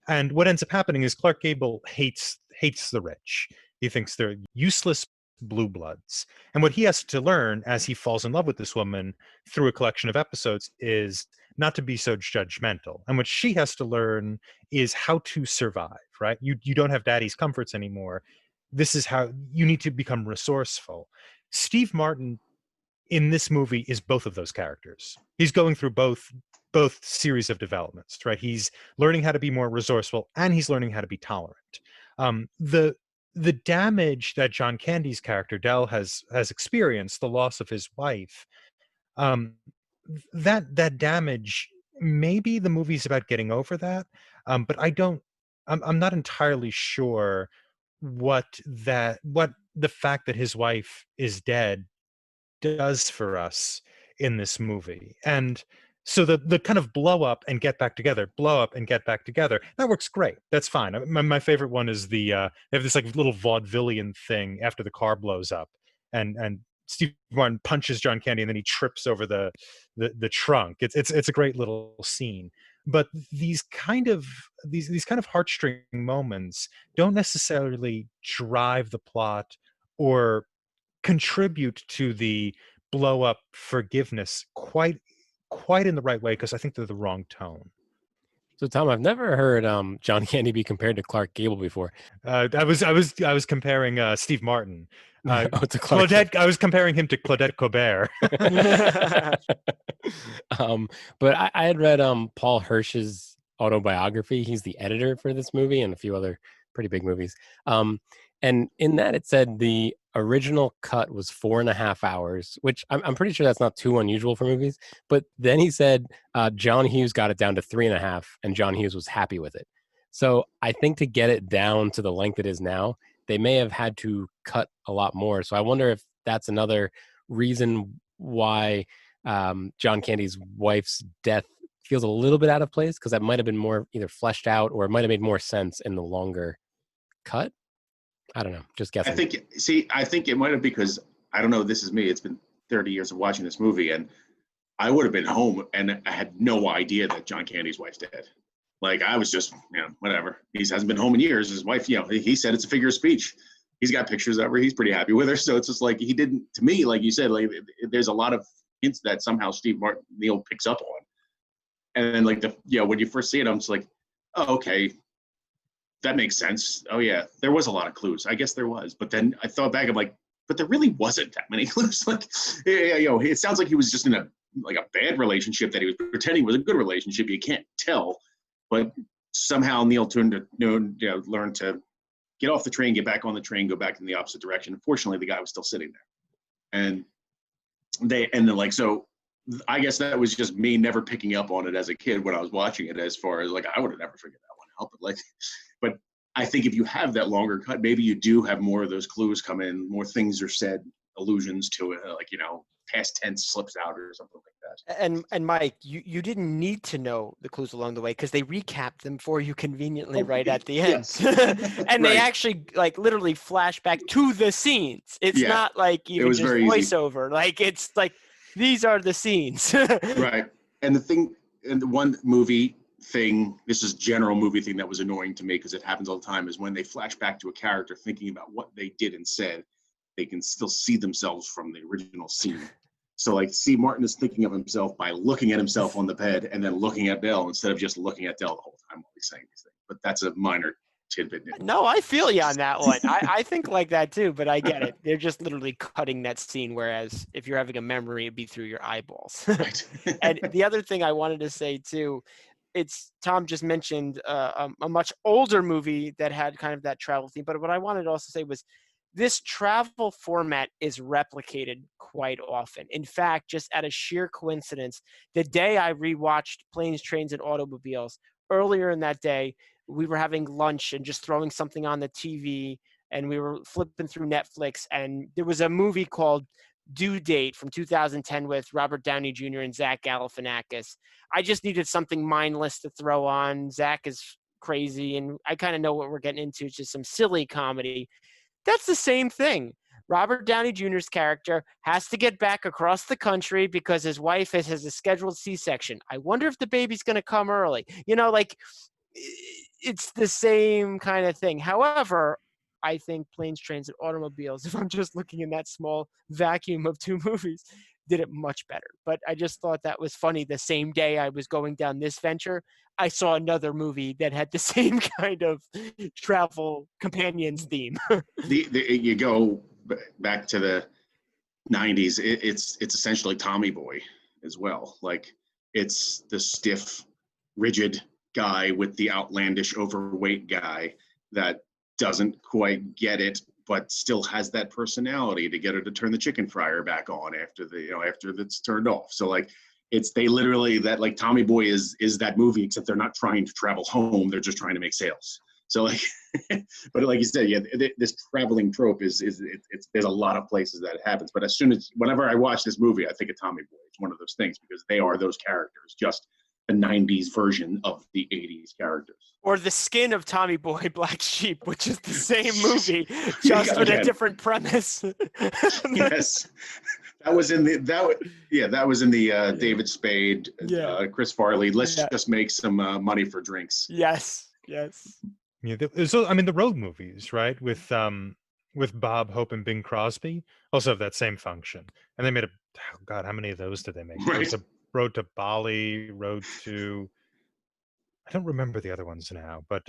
And what ends up happening is Clark Gable hates the rich. He thinks they're useless blue bloods. And what he has to learn as he falls in love with this woman through a collection of episodes is not to be so judgmental. And what she has to learn is how to survive, right? You don't have daddy's comforts anymore. This is how you need to become resourceful. Steve Martin in this movie is both of those characters. He's going through both series of developments, right? He's learning how to be more resourceful and he's learning how to be tolerant. The damage that John Candy's character Dell has experienced, the loss of his wife, that damage, maybe the movie's about getting over that, but I'm not entirely sure what the fact that his wife is dead does for us in this movie. And so the kind of blow up and get back together, blow up and get back together, that works great. That's fine. My favorite one is they have this like little vaudevillian thing after the car blows up, and Steve Martin punches John Candy and then he trips over the trunk. It's a great little scene. But these kind of heartstring moments don't necessarily drive the plot or contribute to the blow up forgiveness quite in the right way, because I think they're the wrong tone. So Tom, I've never heard John Candy be compared to Clark Gable before. I was comparing Steve Martin. Oh, to Clark. Claudette. I was comparing him to Claudette Colbert. But I had read Paul Hirsch's autobiography. He's the editor for this movie and a few other pretty big movies. And in that it said the original cut was 4.5 hours, which I'm pretty sure that's not too unusual for movies. But then he said John Hughes got it down to 3.5, and John Hughes was happy with it. So I think to get it down to the length it is now, they may have had to cut a lot more. So I wonder if that's another reason why John Candy's wife's death feels a little bit out of place, because that might have been more either fleshed out or it might have made more sense in the longer cut. I don't know. Just guessing. I think it might have, because I don't know. This is me. It's been 30 years of watching this movie, and I would have been home and I had no idea that John Candy's wife's dead. Like, I was just, whatever. He hasn't been home in years. His wife, he said it's a figure of speech. He's got pictures of her. He's pretty happy with her. So it's just like, he didn't, to me, like you said, like there's a lot of hints that somehow Steve Neal picks up on. And then like when you first see it, I'm just like, oh, okay, that makes sense. Oh yeah, there was a lot of clues. I guess there was. But then I thought back, I'm like, but there really wasn't that many clues. Like, it sounds like he was just in a bad relationship that he was pretending was a good relationship. You can't tell. But somehow Neil learned to get off the train, get back on the train, go back in the opposite direction. Unfortunately, the guy was still sitting there, and so I guess that was just me never picking up on it as a kid when I was watching it. As far as like, I would have never figured that one out. But I think if you have that longer cut, maybe you do have more of those clues come in, more things are said, allusions to it, past tense slips out or something like that. And Mike, you didn't need to know the clues along the way because they recap them for you conveniently right at the end. Yes. And they actually literally flash back to the scenes. It's not like even just voiceover. Easy. Like, it's like, these are the scenes. Right. And the one movie thing, this is general movie thing that was annoying to me because it happens all the time, is when they flash back to a character thinking about what they did and said, they can still see themselves from the original scene. So like, Steve Martin is thinking of himself by looking at himself on the bed and then looking at Dell instead of just looking at Dell the whole time while he's saying these things. But that's a minor tidbit. No, I feel you on that one. I think like that too, but I get it. They're just literally cutting that scene, whereas if you're having a memory, it'd be through your eyeballs. Right. And the other thing I wanted to say too, Tom just mentioned a much older movie that had kind of that travel theme, but what I wanted to also say was this travel format is replicated quite often. In fact, just out of sheer coincidence, the day I rewatched Planes, Trains, and Automobiles, earlier in that day, we were having lunch and just throwing something on the TV, and we were flipping through Netflix, and there was a movie called Due Date from 2010 with Robert Downey Jr. and Zach Galifianakis. I just needed something mindless to throw on. Zach is crazy, and I kind of know what we're getting into. It's just some silly comedy. That's the same thing. Robert Downey Jr.'s character has to get back across the country because his wife has a scheduled C-section. I wonder if the baby's going to come early. It's the same kind of thing. However, I think Planes, Trains, and Automobiles, if I'm just looking in that small vacuum of two movies, did it much better. But I just thought that was funny. The same day I was going down this venture, I saw another movie that had the same kind of travel companions theme. You go back to the 90s, it's essentially Tommy Boy as well. Like, it's the stiff, rigid guy with the outlandish, overweight guy that doesn't quite get it, but still has that personality to get her to turn the chicken fryer back on after it's turned off. So like, they literally, that like Tommy Boy is that movie, except they're not trying to travel home, they're just trying to make sales. So like, but like you said, this traveling trope is there's a lot of places that it happens. But whenever I watch this movie, I think of Tommy Boy. It's one of those things because they are those characters, just the 90s version of the 80s characters. Or The Skin of Tommy Boy, Black Sheep, which is the same movie, just with a different premise. Yes. That was in the David Spade, Chris Farley. Let's just make some money for drinks. Yes. Yeah. So I mean, the road movies, right? With Bob Hope and Bing Crosby also have that same function. And they made how many of those did they make? Right. Road to Bali, Road to I don't remember the other ones now, but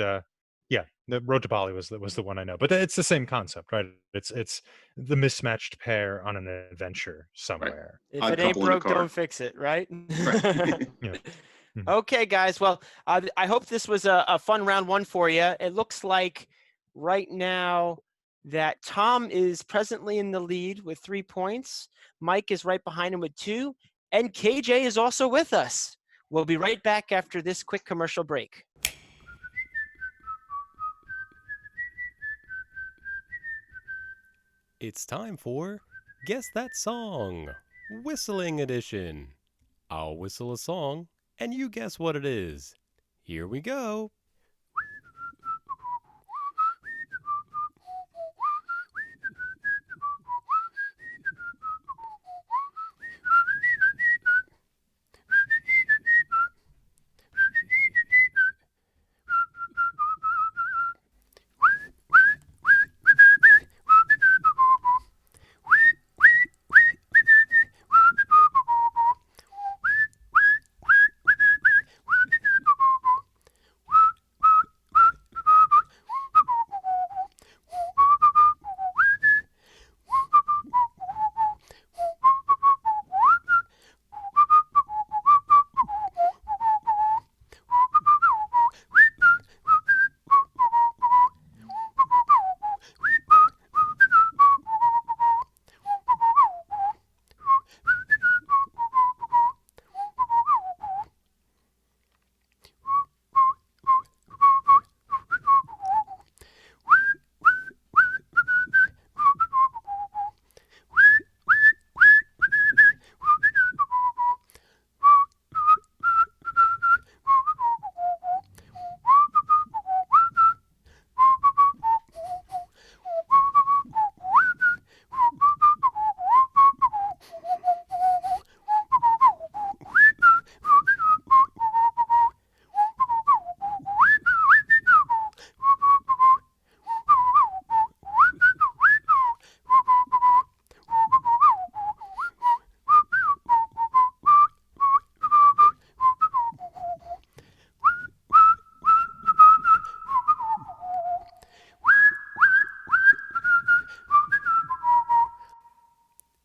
yeah, the Road to Bali was the one I know. But it's the same concept, right? It's the mismatched pair on an adventure Right. somewhere. If Odd it ain't couple in a broke, don't car. fix it, right? Right. Yeah. Mhm. Okay, guys. Well, I hope this was a fun round one for you. It looks like right now that Tom is presently in the lead with 3 points. Mike is right behind him with 2, and KJ is also with us. We'll be right back after this quick commercial break. It's time for Guess That Song, Whistling Edition. I'll whistle a song, and you guess what it is. Here we go.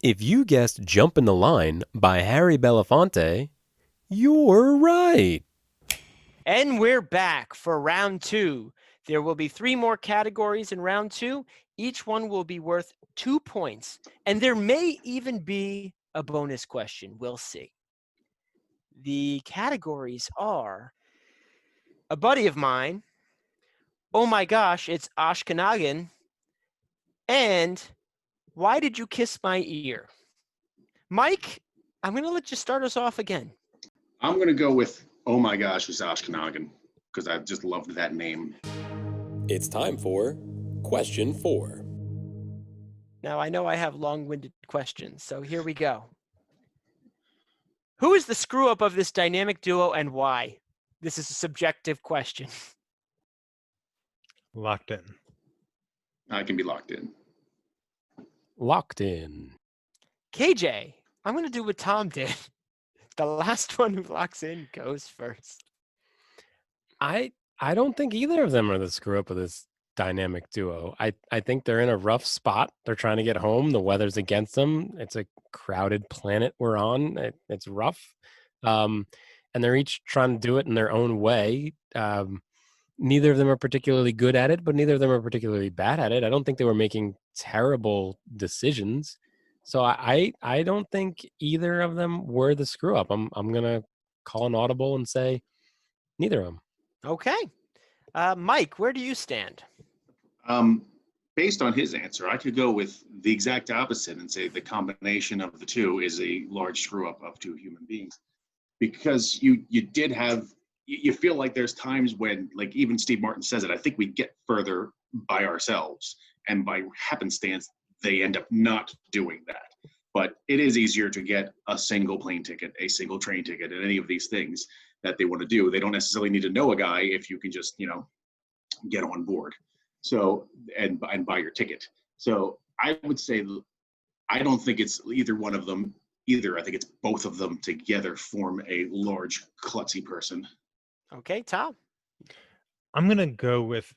If you guessed Jump in the Line by Harry Belafonte, you're right. And we're back for round 2. There will be 3 more categories in round 2. Each one will be worth 2 points. And there may even be a bonus question. We'll see. The categories are A Buddy of Mine, Oh My Gosh, It's Ashkenagan, and Why Did You Kiss My Ear? Mike, I'm going to let you start us off again. I'm going to go with, oh my gosh, it's Ashkenagan, because I just loved that name. It's time for Question 4. Now, I know I have long-winded questions, so here we go. Who is the screw-up of this dynamic duo and why? This is a subjective question. Locked in. I can be locked in. Locked in. KJ, I'm going to do what Tom did. The last one who locks in goes first. I don't think either of them are the screw up of this dynamic duo. I think they're in a rough spot. They're trying to get home. The weather's against them. It's a crowded planet we're on. It's rough. And they're each trying to do it in their own way. Neither of them are particularly good at it, but neither of them are particularly bad at it. I don't think they were making terrible decisions. So I don't think either of them were the screw up. I'm gonna call an audible and say neither of them. Okay. Mike, where do you stand? Based on his answer, I could go with the exact opposite and say the combination of the two is a large screw up of two human beings. Because you did have, you feel like there's times when, like even Steve Martin says it, I think we get further by ourselves, and by happenstance they end up not doing that. But it is easier to get a single plane ticket, a single train ticket, and any of these things that they want to do. They don't necessarily need to know a guy if you can just, get on board. So and buy your ticket. So I would say I don't think it's either one of them either. I think it's both of them together form a large klutzy person. Okay, Tom. I'm gonna go with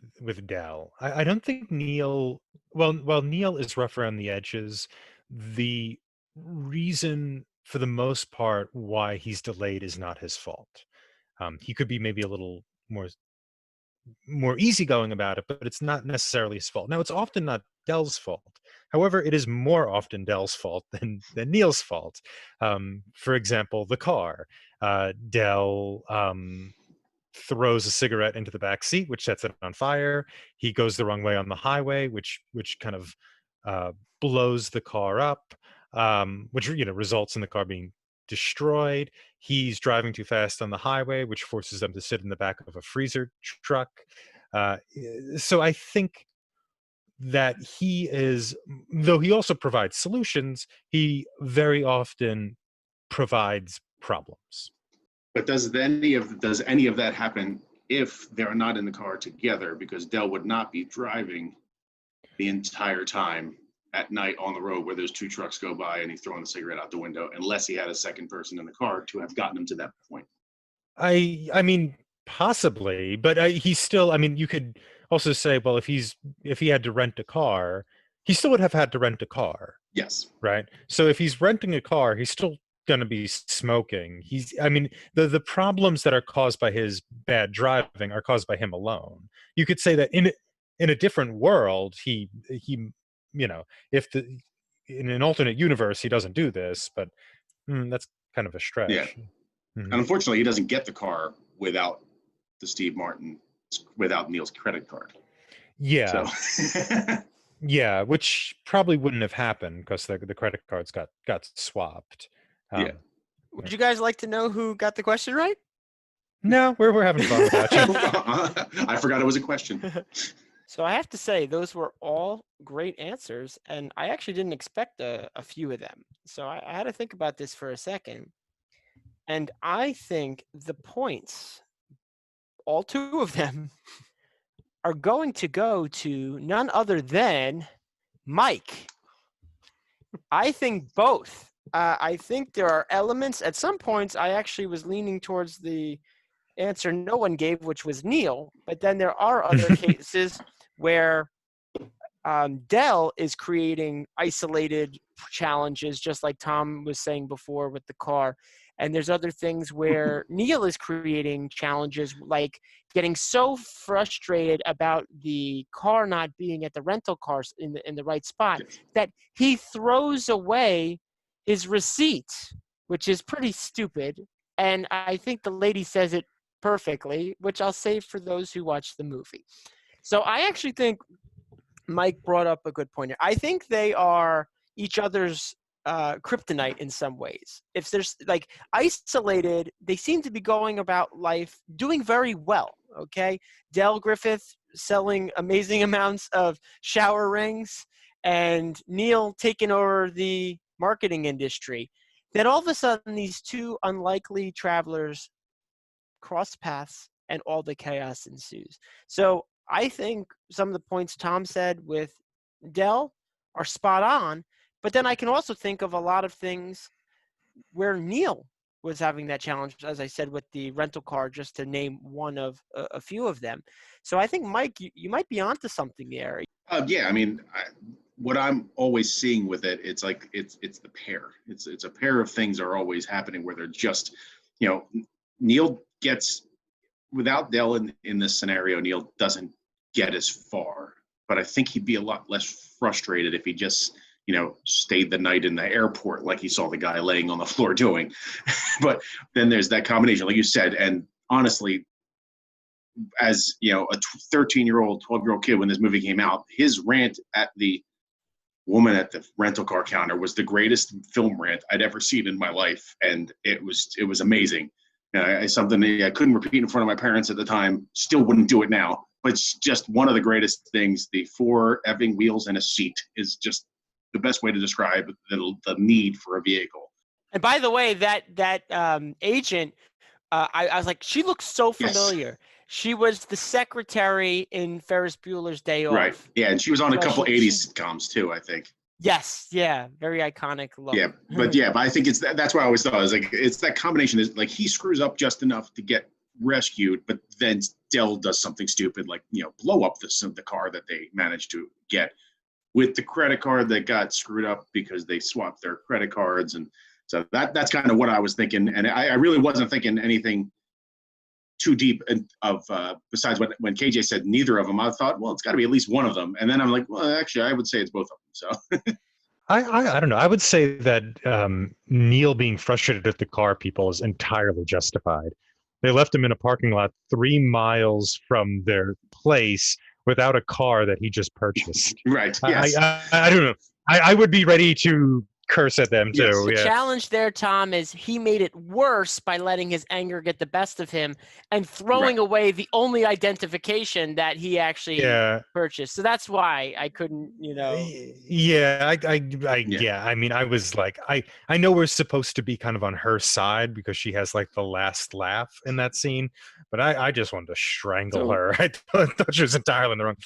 Dell. I don't think Neil. Well, while Neil is rough around the edges, the reason for the most part why he's delayed is not his fault. He could be maybe a little more easygoing about it, but it's not necessarily his fault. Now, it's often not Dell's fault. However, it is more often Dell's fault than Neil's fault. For example, the car. Dell throws a cigarette into the back seat, which sets it on fire. He goes the wrong way on the highway, which kind of blows the car up, which results in the car being destroyed. He's driving too fast on the highway, which forces them to sit in the back of a freezer truck. So I think that he is, though he also provides solutions, he very often provides problems. But does any of that happen if they're not in the car together? Because Dell would not be driving the entire time at night on the road where those two trucks go by and he's throwing the cigarette out the window, unless he had a second person in the car to have gotten him to that point. I mean, possibly, but he's still. I mean, you could also say, well, if he had to rent a car, he still would have had to rent a car. Yes. Right. So if he's renting a car, he's still going to be smoking. I mean, the problems that are caused by his bad driving are caused by him alone. You could say that in a different world, he if in an alternate universe he doesn't do this, but that's kind of a stretch. Yeah. And unfortunately, he doesn't get the car without without Neil's credit card. Yeah. So. Yeah, which probably wouldn't have happened because the credit cards got swapped. Yeah. Would you guys like to know who got the question right? No, we're having fun with that. I forgot it was a question. So I have to say, those were all great answers, and I actually didn't expect a few of them. So I had to think about this for a second. And I think the points, all two of them, are going to go to none other than Mike. I think both. I think there are elements. At some points, I actually was leaning towards the answer no one gave, which was Neil. But then there are other cases where Dell is creating isolated challenges, just like Tom was saying before with the car. And there's other things where Neil is creating challenges, like getting so frustrated about the car not being at the rental cars in the right spot that he throws away his receipt, which is pretty stupid. And I think the lady says it perfectly, which I'll save for those who watch the movie. So I actually think Mike brought up a good point here. I think they are each other's kryptonite in some ways. If there's like isolated, they seem to be going about life doing very well. Okay, Dell Griffith selling amazing amounts of shower rings, and Neil taking over the marketing industry. Then all of a sudden, these two unlikely travelers cross paths, and all the chaos ensues. So I think some of the points Tom said with Dell are spot on. But then I can also think of a lot of things where Neil was having that challenge, as I said, with the rental car, just to name one of a few of them. So I think, Mike, you might be onto something there. Yeah, I mean, what I'm always seeing with it, it's like it's the pair. It's a pair of things are always happening where they're just, Neil gets, without Dell in this scenario, Neil doesn't get as far. But I think he'd be a lot less frustrated if he just stayed the night in the airport like he saw the guy laying on the floor doing. But then there's that combination, like you said, and honestly, as a 13-year-old, 12-year-old kid when this movie came out, his rant at the woman at the rental car counter was the greatest film rant I'd ever seen in my life, and it was amazing. Something I couldn't repeat in front of my parents at the time, still wouldn't do it now, but it's just one of the greatest things. The 4 effing wheels and a seat is just the best way to describe the need for a vehicle. And by the way, that agent, I was like, she looks so familiar. Yes. She was the secretary in Ferris Bueller's Day Off. Right. Yeah, and she was on a couple 80s sitcoms too, I think. Yes. Yeah. Very iconic look. Yeah, but I think that's why I always thought, it's that combination is like he screws up just enough to get rescued, but then Dell does something stupid, like, blow up the car that they managed to get with the credit card that got screwed up because they swapped their credit cards. And so that's kind of what I was thinking. And I really wasn't thinking anything too deep of besides when KJ said neither of them. I thought, well, it's got to be at least one of them. And then I'm like, well, actually, I would say it's both of them. So I don't know. I would say that Neil being frustrated at the car people is entirely justified. They left him in a parking lot 3 miles from their place without a car that he just purchased. Right. Yes. I don't know. I would be ready to curse at them too. Yes. The Yeah. challenge there, Tom, is he made it worse by letting his anger get the best of him and throwing away the only identification that he actually purchased. So that's why I couldn't, Yeah, I mean, I was like, I know we're supposed to be kind of on her side because she has like the last laugh in that scene, but I just wanted to strangle her. I thought she was entirely in the wrong.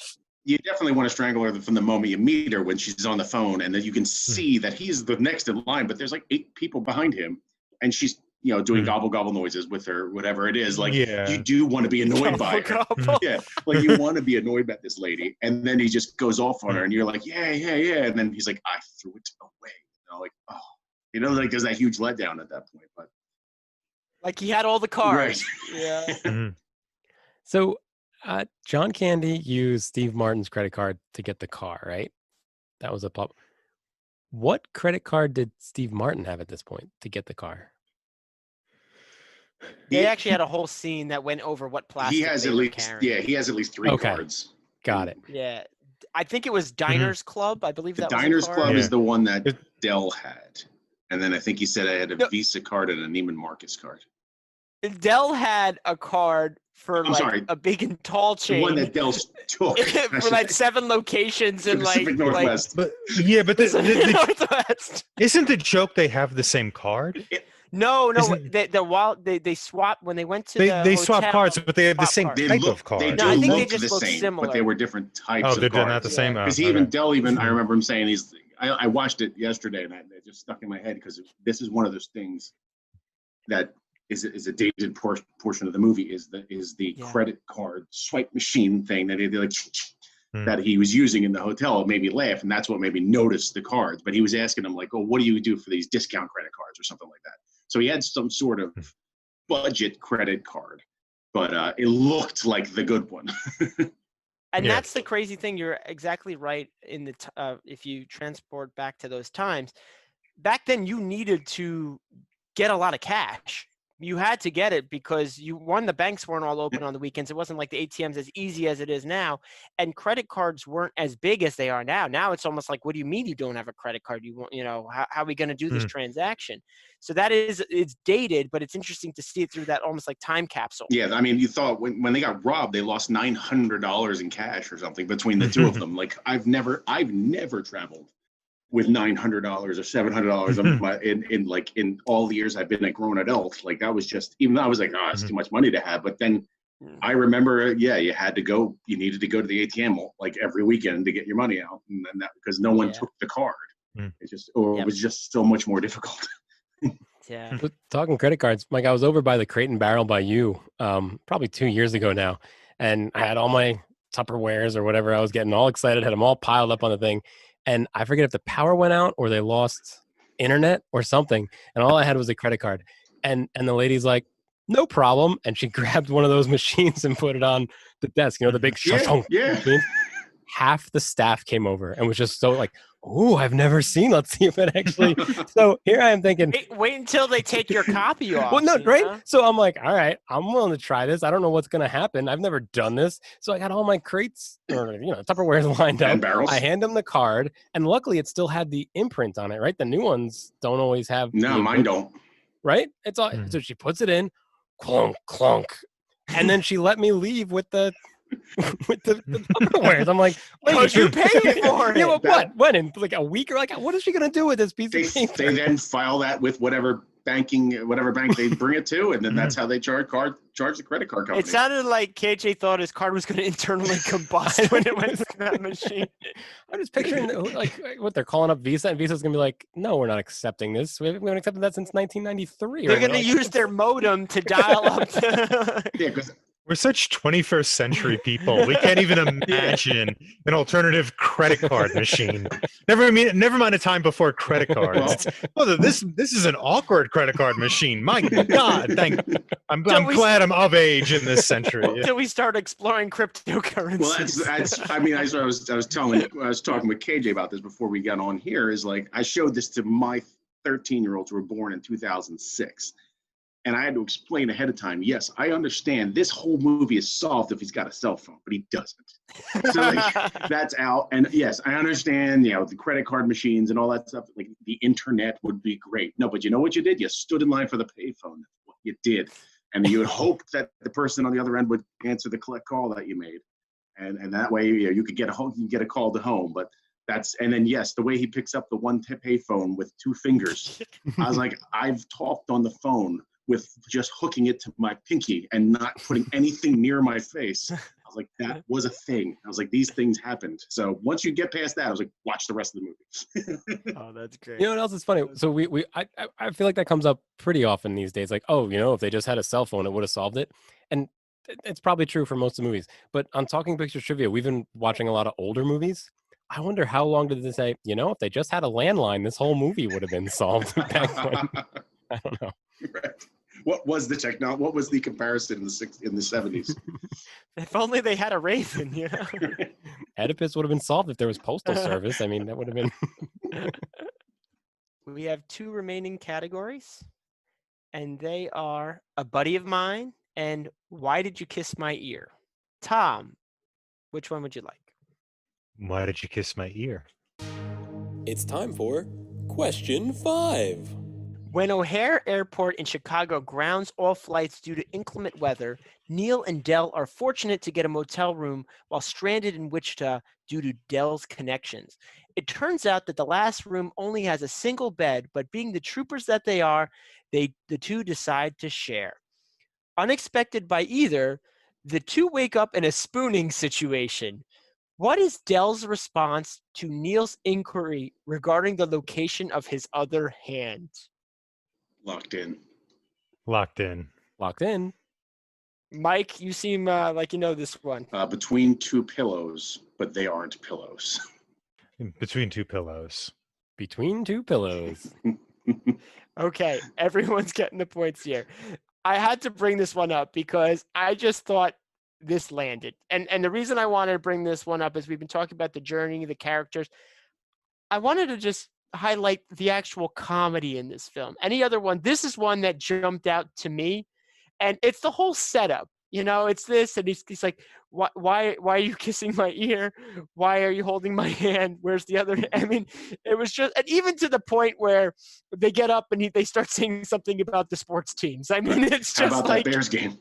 You definitely want to strangle her from the moment you meet her when she's on the phone, and then you can see that he's the next in line, but there's like 8 people behind him, and she's doing gobble gobble noises with her, whatever it is. Like you do want to be annoyed by her. Yeah, like you want to be annoyed by this lady, and then he just goes off on her, and you're like, yeah, and then he's like, I threw it away. Like, oh, like there's that huge letdown at that point, but like he had all the cards. Right. Yeah. So John Candy used Steve Martin's credit card to get the car, right? That was a pop. What credit card did Steve Martin have at this point to get the car? They actually had a whole scene that went over what plastic he has they at were least carrying. he has at least 3 cards. Got it. Yeah. I think it was Diners Club. I believe that was Diners the Club card. is the one that Dell had. And then I think he said I had a Visa card and a Neiman Marcus card. Dell had a card for a big and tall chain. The one that Dell took. For like 7 locations in Pacific Northwest. But yeah, but Northwest. Isn't the joke they have the same card? No. They swapped when they went to they swap cards, but they have the same type of card. They I think they look just the look same, similar. but they were different types of cards. Oh, they're not the same. Because I remember him saying I watched it yesterday and it just stuck in my head because this is one of those things that is a dated portion of the movie is the credit card swipe machine thing that they like that he was using in the hotel. It made me laugh, and that's what made me notice the cards. But he was asking him like, "Oh, what do you do for these discount credit cards or something like that?" So he had some sort of budget credit card, but it looked like the good one. And that's the crazy thing. You're exactly right. If you transport back to those times, back then you needed to get a lot of cash. You had to get it because the banks weren't all open on the weekends. It wasn't like the ATMs as easy as it is now, and credit cards weren't as big as they are now. Now it's almost like, what do you mean you don't have a credit card? You want, how are we going to do this transaction? So it's dated, but it's interesting to see it through that almost like time capsule. Yeah, I mean, you thought when they got robbed, they lost $900 in cash or something between the two of them. Like I've never traveled with $900 or $700 in all the years I've been a grown adult. Like that was just, even though I was like, oh, it's too much money to have. But then I remember, you needed to go to the ATM like every weekend to get your money out. And then that, because no one took the card. It's just, it was just so much more difficult. Yeah. Talking credit cards, Mike, I was over by the Crate and Barrel by you, probably 2 years ago now. And I had all my Tupperwares or whatever. I was getting all excited, had them all piled up on the thing. And I forget if the power went out or they lost internet or something. And all I had was a credit card. And the lady's like, no problem. And she grabbed one of those machines and put it on the desk, the big machine. Half the staff came over and was just so like, oh, I've never seen. Let's see if it actually. So here I am thinking. Wait until they take your copy off. Well, no, right? Huh? So I'm like, all right, I'm willing to try this. I don't know what's going to happen. I've never done this. So I got all my crates or, Tupperwares lined up. Barrels. I hand them the card. And luckily it still had the imprint on it, right? The new ones don't always have. No, mine don't. Right? It's all. So she puts it in, clunk, clunk. And then she let me leave with the Tupperwares. I'm like, because you paid for it. What? When in like a week or like, what is she gonna do with this piece of paper? They then file that with whatever banking, whatever bank they bring it to, and then that's how they charge the credit card company. It sounded like KJ thought his card was going to internally combust when it went through that machine. I'm just picturing like what they're calling up Visa, and Visa's gonna be like, "No, we're not accepting this. We haven't accepted that since 1993." They're going to use their modem to dial up. Yeah, because We're such 21st century people. We can't even imagine an alternative credit card machine. Never mind a time before credit cards. Well, this is an awkward credit card machine. My God, I'm glad I'm of age in this century. Until we start exploring cryptocurrency. Well, that's. I mean, I was talking with KJ about this before we got on here. Is like I showed this to my 13-year-olds who were born in 2006. And I had to explain ahead of time, yes, I understand this whole movie is solved if he's got a cell phone, but he doesn't. So like, that's out. And yes, I understand, the credit card machines and all that stuff. Like the internet would be great. No, but you know what you did? You stood in line for the payphone. That's what you did. And you would hope that the person on the other end would answer the call that you made. And that way, you could get a call to home. But and then yes, the way he picks up the one payphone with two fingers. I was like, I've talked on the phone with just hooking it to my pinky and not putting anything near my face. I was like, that was a thing. I was like, these things happened. So once you get past that, I was like, watch the rest of the movie. Oh, that's great. You know what else is funny? So I feel like that comes up pretty often these days. Like, oh, if they just had a cell phone, it would have solved it. And it's probably true for most of the movies. But on Talking Pictures Trivia, we've been watching a lot of older movies. I wonder how long did they say, if they just had a landline, this whole movie would have been solved back when. I don't know. Right. What was the technology? What was the comparison in the 70s? If only they had a Raven, Oedipus would have been solved if there was postal service. I mean, that would have been. We have 2 remaining categories, and they are A Buddy of Mine and Why Did You Kiss My Ear? Tom, which one would you like? Why did you kiss my ear? It's time for question 5. When O'Hare Airport in Chicago grounds all flights due to inclement weather, Neil and Dell are fortunate to get a motel room while stranded in Wichita due to Dell's connections. It turns out that the last room only has a single bed, but being the troopers that they are, the two decide to share. Unexpected by either, the two wake up in a spooning situation. What is Dell's response to Neil's inquiry regarding the location of his other hand? Locked in. Locked in. Locked in. Mike, you seem like you know this one. Between two pillows, but they aren't pillows. Between two pillows. Between two pillows. Okay, everyone's getting the points here. I had to bring this one up because I just thought this landed. And the reason I wanted to bring this one up is we've been talking about the journey, the characters. I wanted to just highlight the actual comedy in this film. Any other one? This is one that jumped out to me, and it's the whole setup. It's this, and he's like, why are you kissing my ear? Why are you holding my hand? Where's the other? I mean, it was just, and even to the point where they get up and they start saying something about the sports teams. I mean, it's just How about like that Bears game?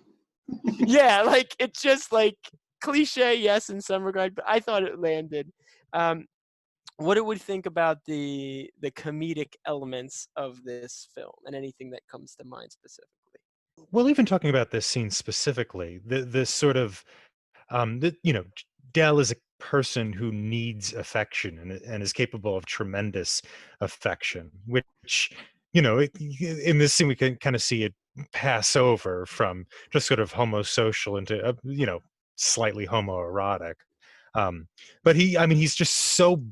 Yeah, like it's just like cliche, yes, in some regard, but I thought it landed. What do we think about the comedic elements of this film and anything that comes to mind specifically? Well, even talking about this scene specifically, this sort of, Dell is a person who needs affection and is capable of tremendous affection, which, in this scene we can kind of see it pass over from just sort of homosocial into, slightly homoerotic. But he's just so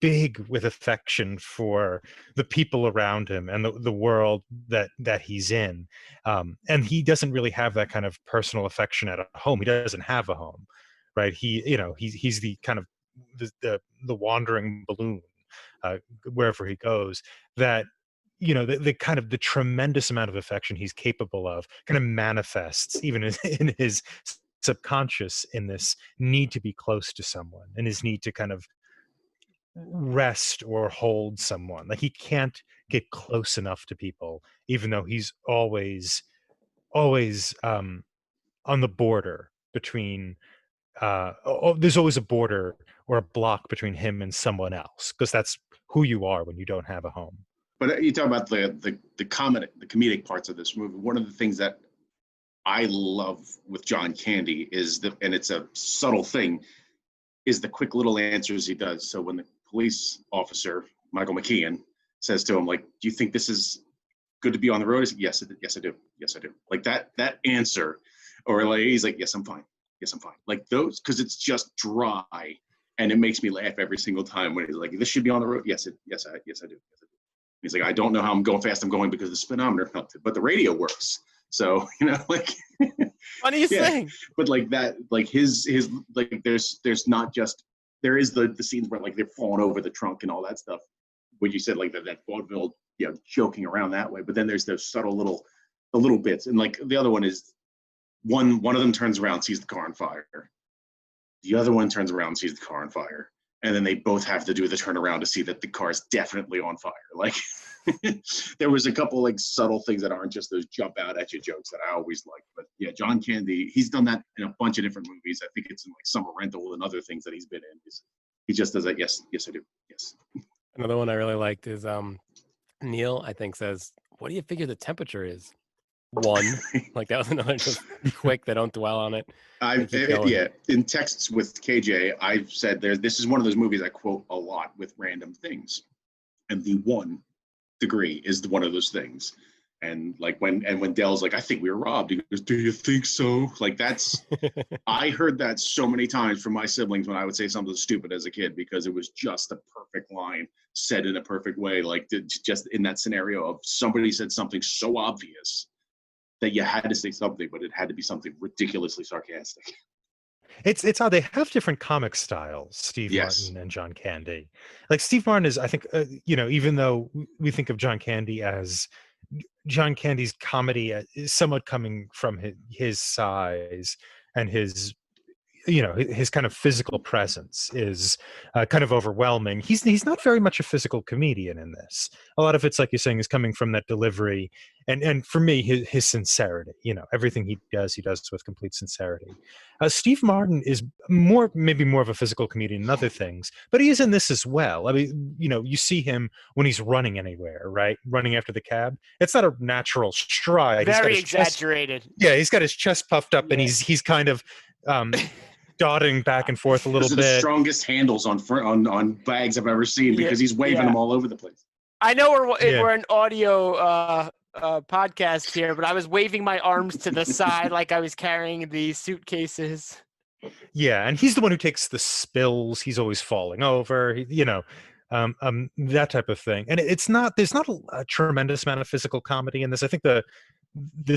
big with affection for the people around him and the world that he's in, and he doesn't really have that kind of personal affection at a home. He doesn't have a home, right? He's the kind of the wandering balloon wherever he goes, that the kind of the tremendous amount of affection he's capable of kind of manifests even in his subconscious, in this need to be close to someone and his need to kind of rest or hold someone. Like he can't get close enough to people, even though he's always on the border between there's always a border or a block between him and someone else, because that's who you are when you don't have a home. But you talk about the comedic parts of this movie. One of the things that I love with John Candy is and it's a subtle thing, is the quick little answers he does. So when the police officer, Michael McKean, says to him, like, do you think this is good to be on the road? He's like, yes, I do. Yes, I do. Like that answer, or like, he's like, yes, I'm fine. Yes, I'm fine. Like those, because it's just dry. And it makes me laugh every single time when he's like, this should be on the road. Yes, I do. Yes, I do. He's like, I don't know how I'm going fast I'm going because the speedometer melted, but the radio works. So, like Funniest thing. But like that, like his like there's not just, there is the scenes where like they're falling over the trunk and all that stuff. What you said, like that vaudeville, joking around that way. But then there's those subtle the little bits. And like the other one is one of them turns around, sees the car on fire. The other one turns around and sees the car on fire. And then they both have to do the turnaround to see that the car is definitely on fire. Like there was a couple like subtle things that aren't just those jump out at you jokes that I always like. But yeah, John Candy, he's done that in a bunch of different movies. I think it's in like Summer Rental and other things that he's been in. He just does that. Yes, I do. Yes. Another one I really liked is Neil, I think, says, "What do you figure the temperature is?" 1. Like that was another just quick. They don't dwell on it. In texts with KJ, I've said this is one of those movies I quote a lot with random things, and the 1 degree is one of those things. And like when Dell's like, I think we were robbed, he goes, do you think so? Like that's I heard that so many times from my siblings when I would say something stupid as a kid, because it was just a perfect line said in a perfect way, like just in that scenario of somebody said something so obvious that you had to say something, but it had to be something ridiculously sarcastic. It's how they have different comic styles, Steve Martin and John Candy. Like Steve Martin is, I think, even though we think of John Candy as John Candy's comedy is somewhat coming from his size and his kind of physical presence is kind of overwhelming. He's not very much a physical comedian in this. A lot of it's, like you're saying, is coming from that delivery and for me, his sincerity. Everything he does with complete sincerity. Steve Martin is maybe more of a physical comedian in other things, but he is in this as well. I mean, you see him when he's running anywhere, right? Running after the cab. It's not a natural stride. Very exaggerated. He's got his chest puffed up, and he's kind of dotting back and forth a little bit. Those are the strongest handles on bags I've ever seen, because he's waving them all over the place. I know we're an audio podcast here, but I was waving my arms to the side like I was carrying the suitcases. Yeah, and he's the one who takes the spills. He's always falling over, that type of thing. And there's not a tremendous amount of physical comedy in this. I think the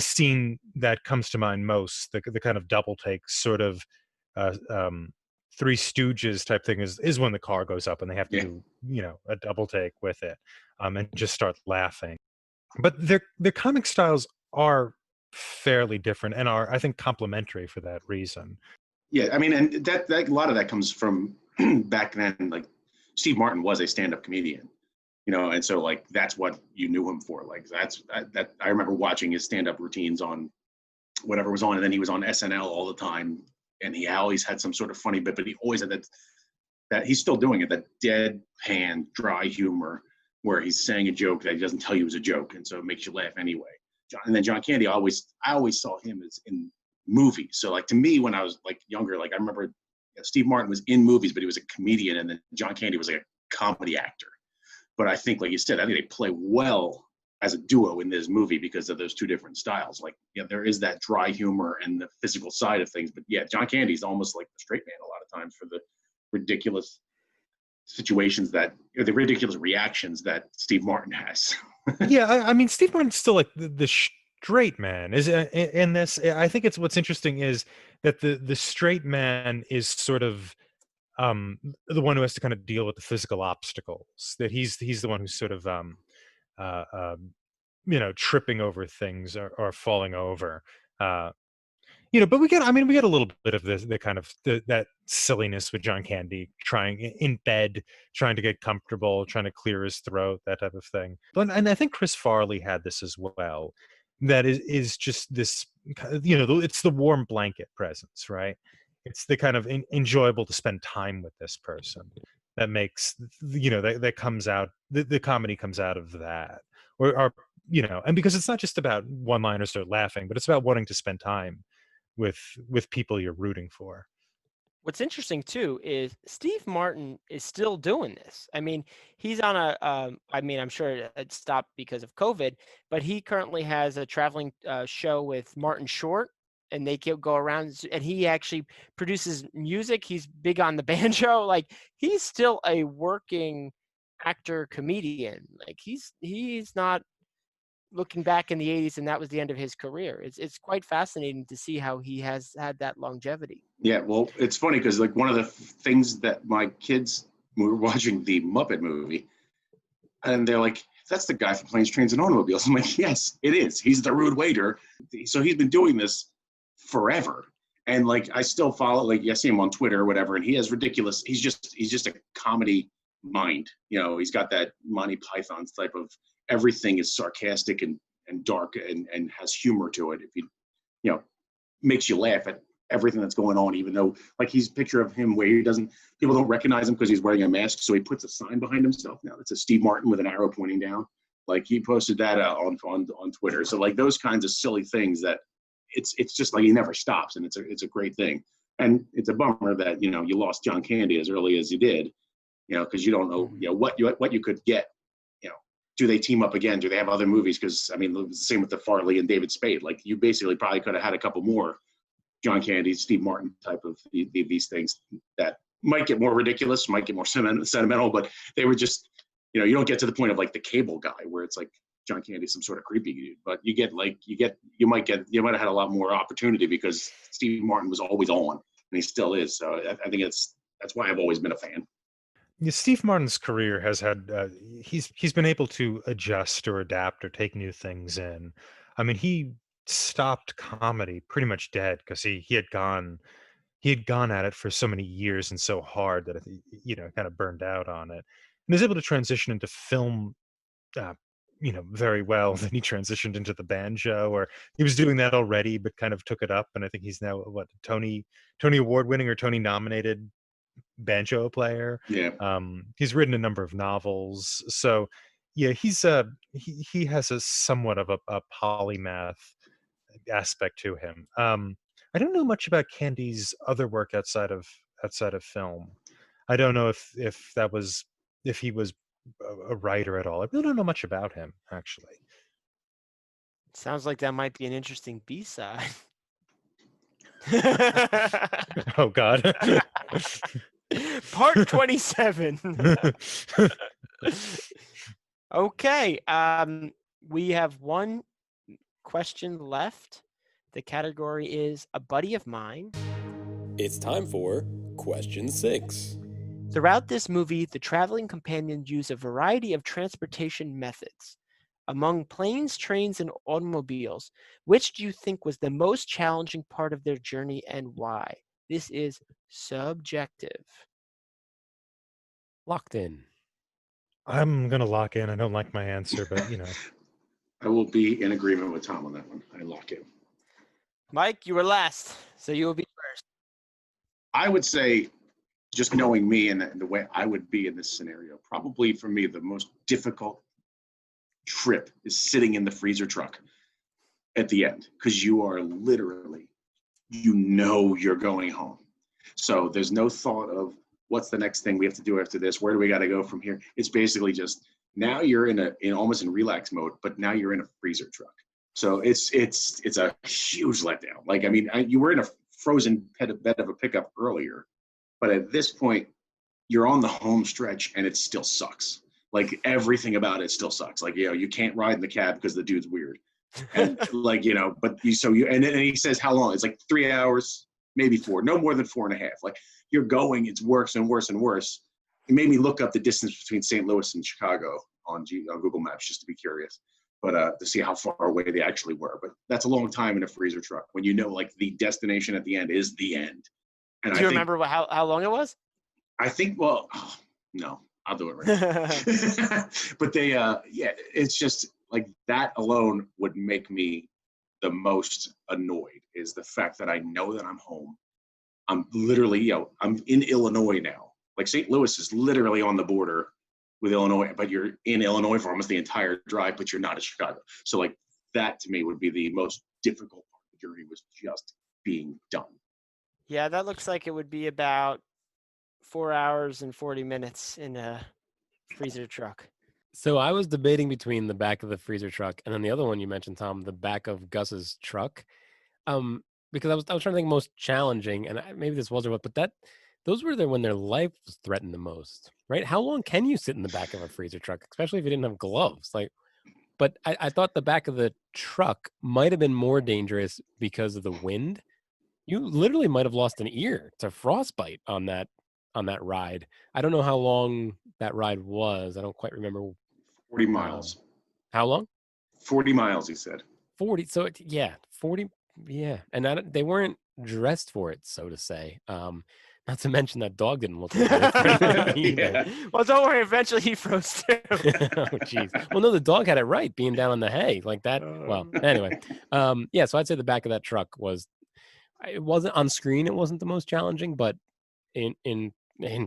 scene that comes to mind most, the kind of double take sort of Three Stooges type thing is when the car goes up and they have to do a double take with it and just start laughing. But their comic styles are fairly different and are, I think, complementary for that reason. Yeah, I mean, and that a lot of that comes from back then. Like Steve Martin was a stand-up comedian, and so like that's what you knew him for. Like that I remember watching his stand-up routines on whatever was on, and then he was on SNL all the time, and he always had some sort of funny bit, but he always had that he's still doing it, that deadpan dry humor where he's saying a joke that he doesn't tell you is a joke, and so it makes you laugh anyway. And then John Candy, I always saw him as in movies. So like to me, when I was like younger, like I remember Steve Martin was in movies, but he was a comedian, and then John Candy was like a comedy actor. But I think, like you said, I think they play well as a duo in this movie because of those two different styles. Like, there is that dry humor and the physical side of things, but John Candy's almost like the straight man a lot of times for the ridiculous situations or the ridiculous reactions that Steve Martin has. I mean, Steve Martin's still like the straight man is in this. I think what's interesting is that the straight man is sort of the one who has to kind of deal with the physical obstacles, that he's the one who's sort of tripping over things or falling over. But we get a little bit of the kind of that silliness with John Candy trying in bed, trying to get comfortable, trying to clear his throat, that type of thing. And I think Chris Farley had this as well. That is just this, it's the warm blanket presence, right? It's the kind of enjoyable to spend time with this person. that makes, that comes out, the comedy comes out of that, or and because it's not just about one-liners or laughing, but it's about wanting to spend time with people you're rooting for. What's interesting too is Steve Martin is still doing this. I mean, he's on a. I mean, I'm sure it stopped because of COVID, but he currently has a traveling show with Martin Short, and they go around, and he actually produces music. He's big on the banjo. Like he's still a working actor comedian. Like he's not looking back in the 80s, and that was the end of his career. It's quite fascinating to see how he has had that longevity. Yeah, well, it's funny because like one of the things that my kids, we were watching the Muppet movie, and they're like, "That's the guy from Planes, Trains, and Automobiles." I'm like, "Yes, it is. He's the rude waiter." So he's been doing this forever, and like I still follow. Like I see him on Twitter or whatever, and he has ridiculous. He's just a comedy mind. He's got that Monty Python type of everything is sarcastic and dark and has humor to it. If you know makes you laugh at everything that's going on, even though like he's a picture of him where people don't recognize him because he's wearing a mask, so he puts a sign behind himself. Now it's a Steve Martin with an arrow pointing down. Like he posted that on Twitter. So like those kinds of silly things that it's just like he never stops, and it's a great thing. And it's a bummer that you lost John Candy as early as you did, because you don't know what you could get. Do they team up again? Do they have other movies? Because I mean, the same with the Farley and David Spade. Like you basically probably could have had a couple more John Candy, Steve Martin type of these things that might get more ridiculous, might get more sentimental, but they were just, you don't get to the point of like the Cable Guy where it's like John Candy, some sort of creepy dude, but you might have had a lot more opportunity because Steve Martin was always on and he still is. So I think that's why I've always been a fan. Yeah, Steve Martin's career has had he's been able to adjust or adapt or take new things in. I mean, he stopped comedy pretty much dead because he had gone at it for so many years and so hard that kind of burned out on it, and was able to transition into film uh, very well. Then he transitioned into the banjo, or he was doing that already but kind of took it up, and I think he's now what, Tony award winning or Tony nominated banjo player. Yeah. He's written a number of novels. So yeah, he has a somewhat of a polymath aspect to him. I don't know much about Candy's other work outside of film. I don't know if he was a writer at all. I really don't know much about him, actually. Sounds like that might be an interesting B-side. Oh God. Part 27. Okay. We have one question left. The category is a buddy of mine. It's time for question 6. Throughout this movie, the traveling companions use a variety of transportation methods. Among planes, trains, and automobiles, which do you think was the most challenging part of their journey and why? This is subjective. Locked in. I'm gonna lock in. I don't like my answer, but I will be in agreement with Tom on that one. I lock in. Mike, you were last, so you will be first. I would say, just knowing me and the way I would be in this scenario, probably for me, the most difficult trip is sitting in the freezer truck at the end, because you are literally, you're going home. So there's no thought of what's the next thing we have to do after this? Where do we got to go from here? It's basically just now you're in almost in relax mode, but now you're in a freezer truck. So it's a huge letdown. Like, I mean, you were in a frozen bed of a pickup earlier, but at this point, you're on the home stretch and it still sucks. Like everything about it still sucks. Like, you can't ride in the cab because the dude's weird. And like, but and he says how long? It's like 3 hours, maybe 4, no more than 4.5. Like you're going, it's worse and worse and worse. It made me look up the distance between St. Louis and Chicago on Google Maps just to be curious, but to see how far away they actually were. But that's a long time in a freezer truck when like the destination at the end is the end. And Do you remember how long it was? I think, no, I'll do it right now. But it's just like that alone would make me the most annoyed, is the fact that I know that I'm home. I'm literally, I'm in Illinois now. Like St. Louis is literally on the border with Illinois, but you're in Illinois for almost the entire drive, but you're not in Chicago. So like that to me would be the most difficult part. The journey was just being done. Yeah, that looks like it would be about 4 hours and 40 minutes in a freezer truck. So I was debating between the back of the freezer truck and then the other one you mentioned, Tom, the back of Gus's truck. Because I was trying to think most challenging, and maybe this was or what, but those were when their life was threatened the most, right? How long can you sit in the back of a freezer truck, especially if you didn't have gloves? Like, but I thought the back of the truck might have been more dangerous because of the wind. You literally might have lost an ear to frostbite on that ride. I don't know how long that ride was. I don't quite remember. 40 miles. How long? 40 miles, he said. 40. So yeah, 40. Yeah, and they weren't dressed for it, so to say. Not to mention that dog didn't look like it either. Yeah. Well, don't worry. Eventually, he froze too. Oh, jeez. Well, no, the dog had it right, being down on the hay like that. Well, anyway, yeah. So I'd say the back of that truck was. It wasn't on screen. It wasn't the most challenging, but in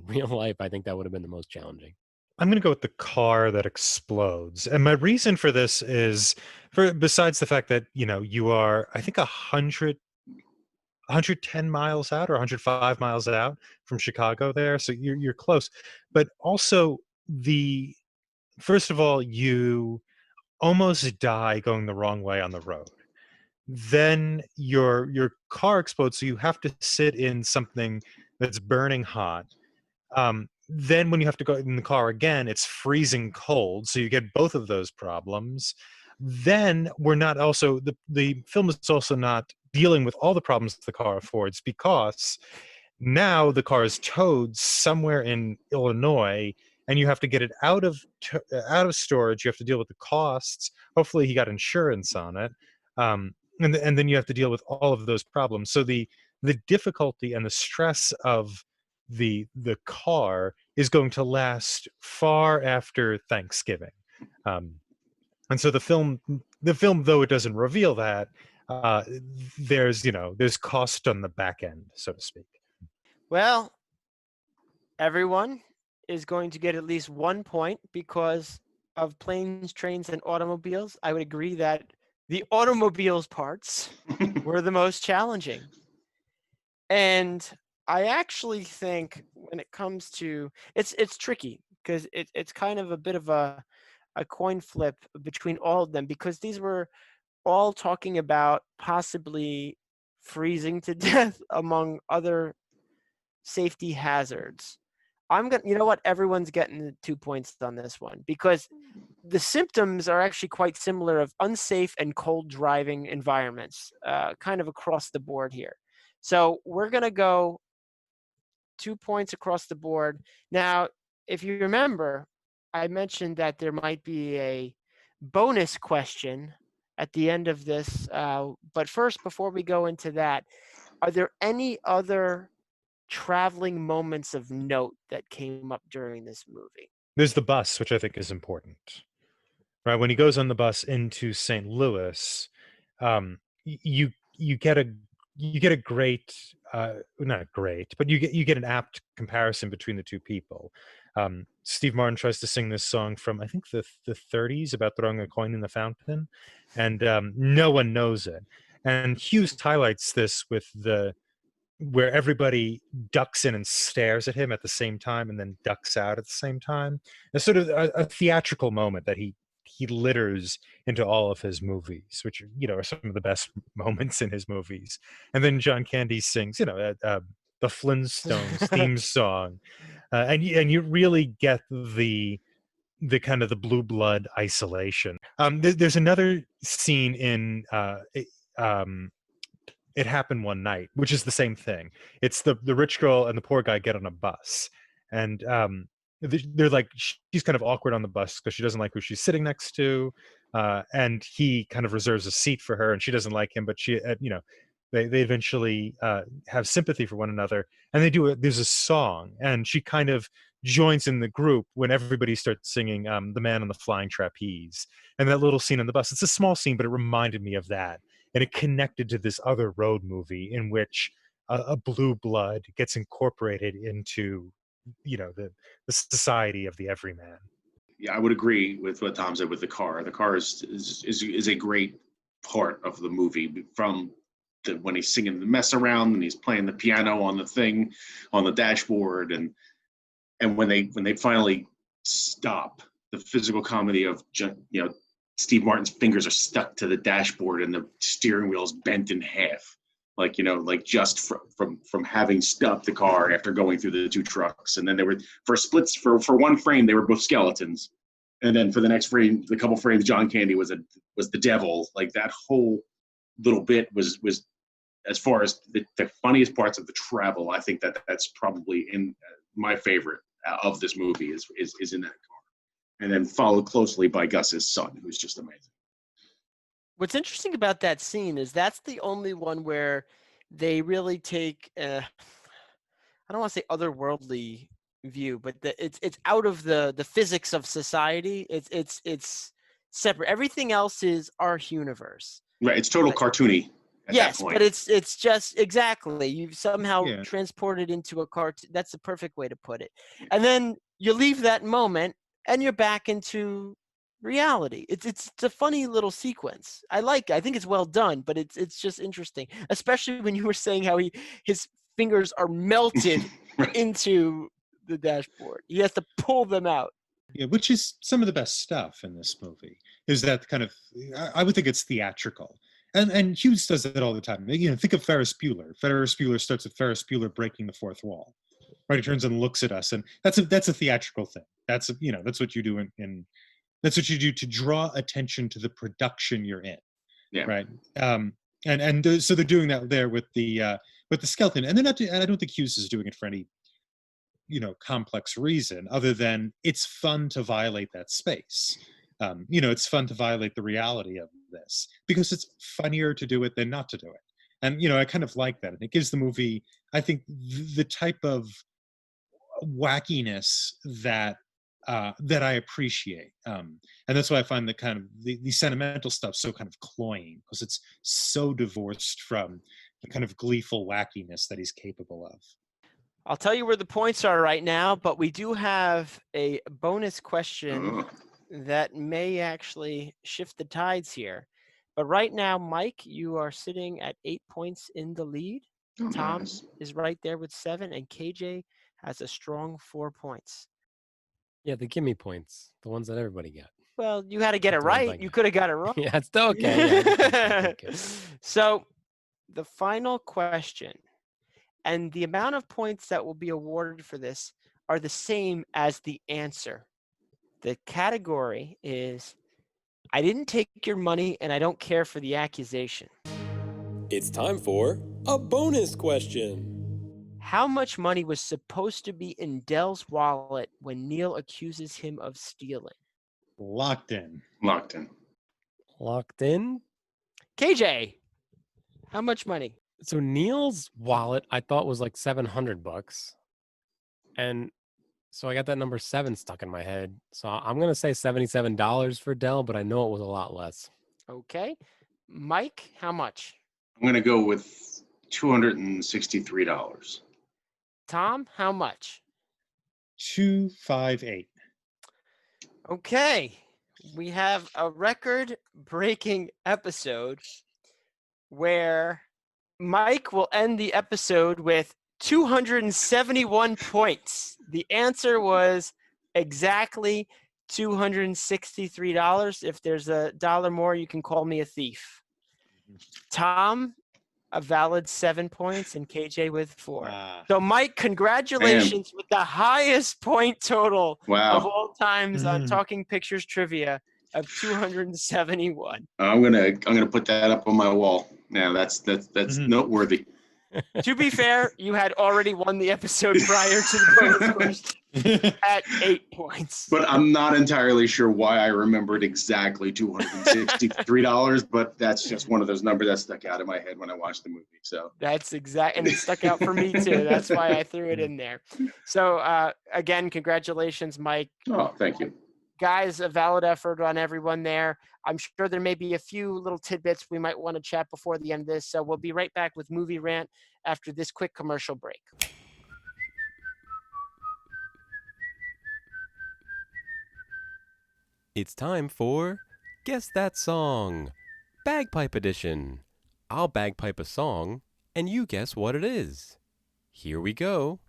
real life, I think that would have been the most challenging. I'm going to go with the car that explodes. And my reason for this is besides the fact that, you are, I think 110 miles out or 105 miles out from Chicago there. So you're close, but also first of all, you almost die going the wrong way on the road. Then your car explodes, so you have to sit in something that's burning hot. Then when you have to go in the car again, it's freezing cold, so you get both of those problems. Then we're not also the film is also not dealing with all the problems the car affords, because now the car is towed somewhere in Illinois, and you have to get it out of storage. You have to deal with the costs. Hopefully, he got insurance on it, and then you have to deal with all of those problems. So the difficulty and the stress of the car is going to last far after Thanksgiving. And so the film, though it doesn't reveal that, there's cost on the back end, so to speak. Well, everyone is going to get at least 1 point because of planes, trains, and automobiles. I would agree that the automobiles parts were the most challenging. And I actually think when it comes to it's tricky because it's kind of a bit of a coin flip between all of them, because these were all talking about possibly freezing to death among other safety hazards. You know what? Everyone's getting 2 points on this one because the symptoms are actually quite similar of unsafe and cold driving environments, kind of across the board here. So we're going to go 2 points across the board. Now, if you remember, I mentioned that there might be a bonus question at the end of this. But first, before we go into that, are there any other traveling moments of note that came up during this movie? There's the bus, which I think is important. Right, when he goes on the bus into St. Louis, you get a great, not great, but you get an apt comparison between the two people. Steve Martin tries to sing this song from, I think, the 30s about throwing a coin in the fountain, and no one knows it. And Hughes highlights this with where everybody ducks in and stares at him at the same time and then ducks out at the same time. It's sort of a theatrical moment that he litters into all of his movies, which are some of the best moments in his movies. And then John Candy sings, the Flintstones theme song, and you really get the kind of the blue blood isolation. There's another scene in It Happened One Night, which is the same thing. It's the rich girl and the poor guy get on a bus, and they're like, she's kind of awkward on the bus because she doesn't like who she's sitting next to, and he kind of reserves a seat for her, and she doesn't like him, but she, they eventually have sympathy for one another, and there's a song, and she kind of joins in the group when everybody starts singing "The Man on the Flying Trapeze," and that little scene on the bus. It's a small scene, but it reminded me of that. And it connected to this other road movie in which a blue blood gets incorporated into the society of the everyman. Yeah, I would agree with what Tom said with the car. The car is a great part of the movie from when he's singing the mess around and he's playing the piano on the thing on the dashboard, and when they finally stop, the physical comedy of Steve Martin's fingers are stuck to the dashboard and the steering wheel is bent in half, like just from having stopped the car after going through the two trucks. And then they were for one frame they were both skeletons, and then for the next frame, the couple frames, John Candy was the devil. Like that whole little bit was as far as the funniest parts of the travel. I think that's probably in my favorite of this movie is in that car, and then followed closely by Gus's son, who's just amazing. What's interesting about that scene is that's the only one where they really take I don't want to say otherworldly view, but it's out of the physics of society. It's separate. Everything else is our universe. Right, it's total cartoony. Yes, but it's just exactly. You've somehow Yeah. transported into a cartoon. That's the perfect way to put it. And then you leave that moment and you're back into reality. It's a funny little sequence. I think it's well done, but it's just interesting, especially when you were saying how his fingers are melted Right. into the dashboard. He has to pull them out. Yeah, which is some of the best stuff in this movie. Is that kind of? I would think it's theatrical, and Hughes does it all the time. Think of Ferris Bueller. Ferris Bueller starts with Ferris Bueller breaking the fourth wall. Right, he turns and looks at us, and that's a theatrical thing. That's what you do in that's what you do to draw attention to the production you're in. Yeah. Right. So they're doing that there with the skeleton, and they're not. And I don't think Hughes is doing it for any complex reason other than it's fun to violate that space. It's fun to violate the reality of this because it's funnier to do it than not to do it. And I kind of like that, and it gives the movie, I think, the type of wackiness that I appreciate, and that's why I find the kind of the sentimental stuff so kind of cloying, because it's so divorced from the kind of gleeful wackiness that he's capable of. I'll tell you where the points are right now, but we do have a bonus question that may actually shift the tides here. But right now, Mike, you are sitting at 8 points in the lead. Tom Nice. is right there with 7, and KJ has a strong 4 points. Yeah, the gimme points, the ones that everybody got. Well, you had to get it The ones I right. You got. could have got it wrong. Yeah, it's still okay. Yeah, okay. So the final question, and the amount of points that will be awarded for this are the same as the answer. The category is, I didn't take your money and I don't care for the accusation. It's time for a bonus question. How much money was supposed to be in Dell's wallet when Neil accuses him of stealing? Locked in. Locked in. Locked in? KJ, how much money? So Neil's wallet I thought was like $700. And so I got that number 7 stuck in my head. So I'm going to say $77 for Dell, but I know it was a lot less. Okay. Mike, how much? I'm going to go with $263. Tom, how much? 258. Okay. We have a record-breaking episode where Mike will end the episode with 271 points. The answer was exactly $263. If there's a dollar more, you can call me a thief. Tom, a valid 7 points, and KJ with 4. So, Mike, congratulations with the highest point total of all times on Talking Pictures Trivia of 271. I'm gonna put that up on my wall. Yeah, that's noteworthy. To be fair, you had already won the episode prior to the bonus question at 8 points. But I'm not entirely sure why I remembered exactly $263, but that's just one of those numbers that stuck out in my head when I watched the movie. So that's exact, and it stuck out for me too. That's why I threw it in there. So again, congratulations, Mike. Oh, thank you. Guys, a valid effort on everyone there. I'm sure there may be a few little tidbits we might want to chat before the end of this. So we'll be right back with Movie Rant after this quick commercial break. It's time for Guess That Song, Bagpipe Edition. I'll bagpipe a song, and you guess what it is. Here we go.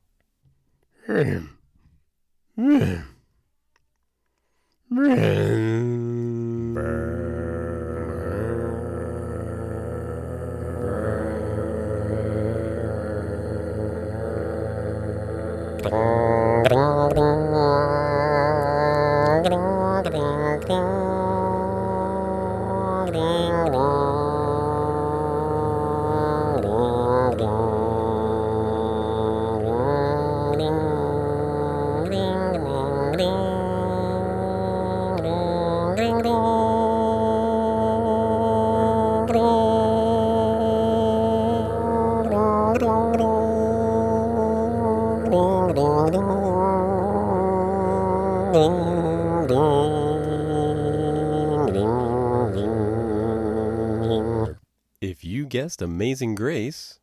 If you guessed Amazing Grace,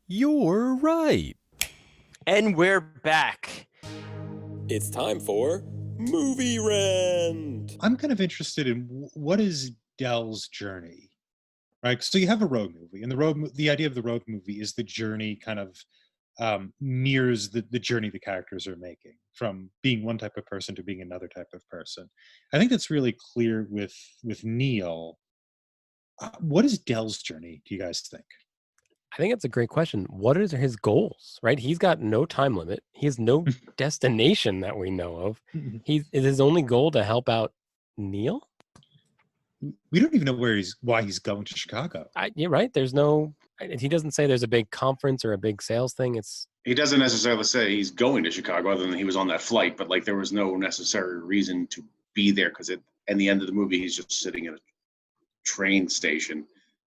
you're right. And we're back. It's time for Movie Rent. I'm kind of interested in what is Dell's journey, right? So you have a road movie, and the idea of the road movie is the journey kind of mirrors the journey the characters are making from being one type of person to being another type of person. I think that's really clear with Neil. What is Dell's journey, do you guys think? I think it's a great question. What are his goals, right? He's got no time limit. He has no destination that we know of. Is his only goal to help out Neil? We don't even know why he's going to Chicago. You're right. He doesn't say there's a big conference or a big sales thing. He doesn't necessarily say he's going to Chicago, other than he was on that flight, but like there was no necessary reason to be there, because at the end of the movie he's just sitting at a train station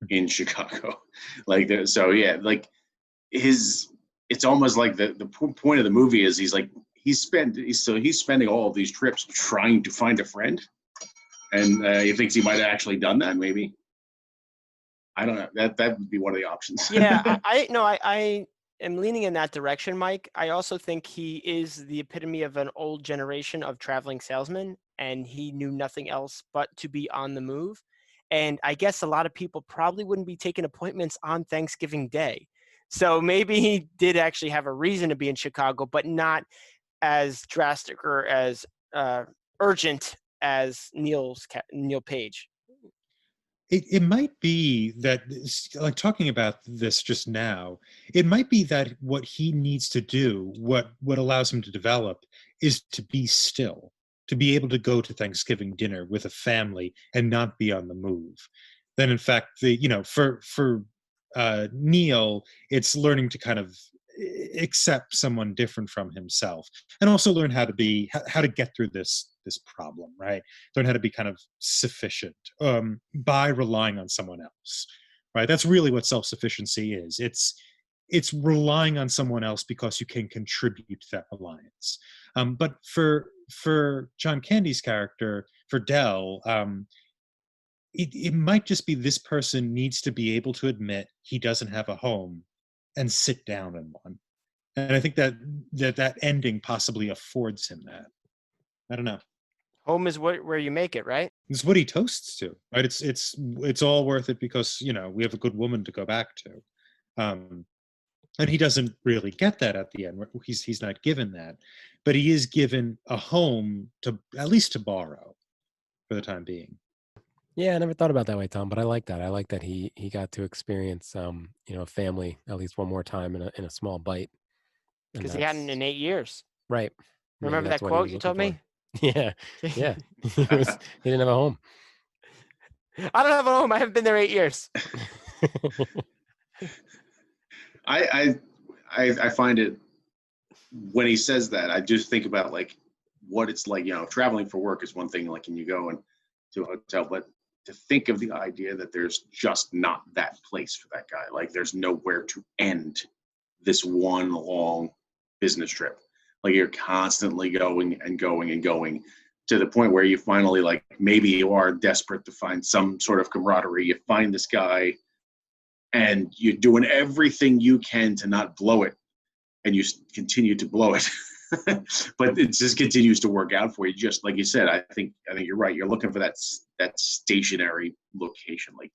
in Chicago. It's almost like the point of the movie is he's spending all of these trips trying to find a friend, and he thinks he might have actually done that. Maybe, I don't know. That would be one of the options. Yeah, I am leaning in that direction, Mike. I also think he is the epitome of an old generation of traveling salesmen, and he knew nothing else but to be on the move. And I guess a lot of people probably wouldn't be taking appointments on Thanksgiving Day. So maybe he did actually have a reason to be in Chicago, but not as drastic or as urgent as Neil Page. It might be that, like talking about this just now, it might be that what he needs to do, what allows him to develop, is to be still, to be able to go to Thanksgiving dinner with a family and not be on the move. Then, in fact, for Neil, it's learning to kind of accept someone different from himself, and also learn how to get through this problem, right? Learn how to be kind of sufficient by relying on someone else, right? That's really what self-sufficiency is. It's relying on someone else because you can contribute to that reliance. But for John Candy's character, for Dell, it might just be this person needs to be able to admit he doesn't have a home and sit down in one. And I think that ending possibly affords him that. I don't know. Home is where you make it, right? It's what he toasts to, right? It's all worth it because we have a good woman to go back to, and he doesn't really get that at the end. He's not given that, but he is given a home to at least to borrow for the time being. Yeah, I never thought about it that way, Tom, but I like that. I like that he got to experience a family at least one more time in a small bite. Because he hadn't in 8 years. Right. Remember that quote you told me? Yeah. Yeah. He didn't have a home. I don't have a home. I haven't been there 8 years. I find it, when he says that, I just think about like what it's like, traveling for work is one thing, like, and you go to a hotel, but to think of the idea that there's just not that place for that guy. Like there's nowhere to end this one long business trip. Like you're constantly going and going and going to the point where you finally, like, maybe you are desperate to find some sort of camaraderie. You find this guy and you're doing everything you can to not blow it, and you continue to blow it. but it just continues to work out for you. Just like you said, I think you're right. You're looking for that stationary location. Like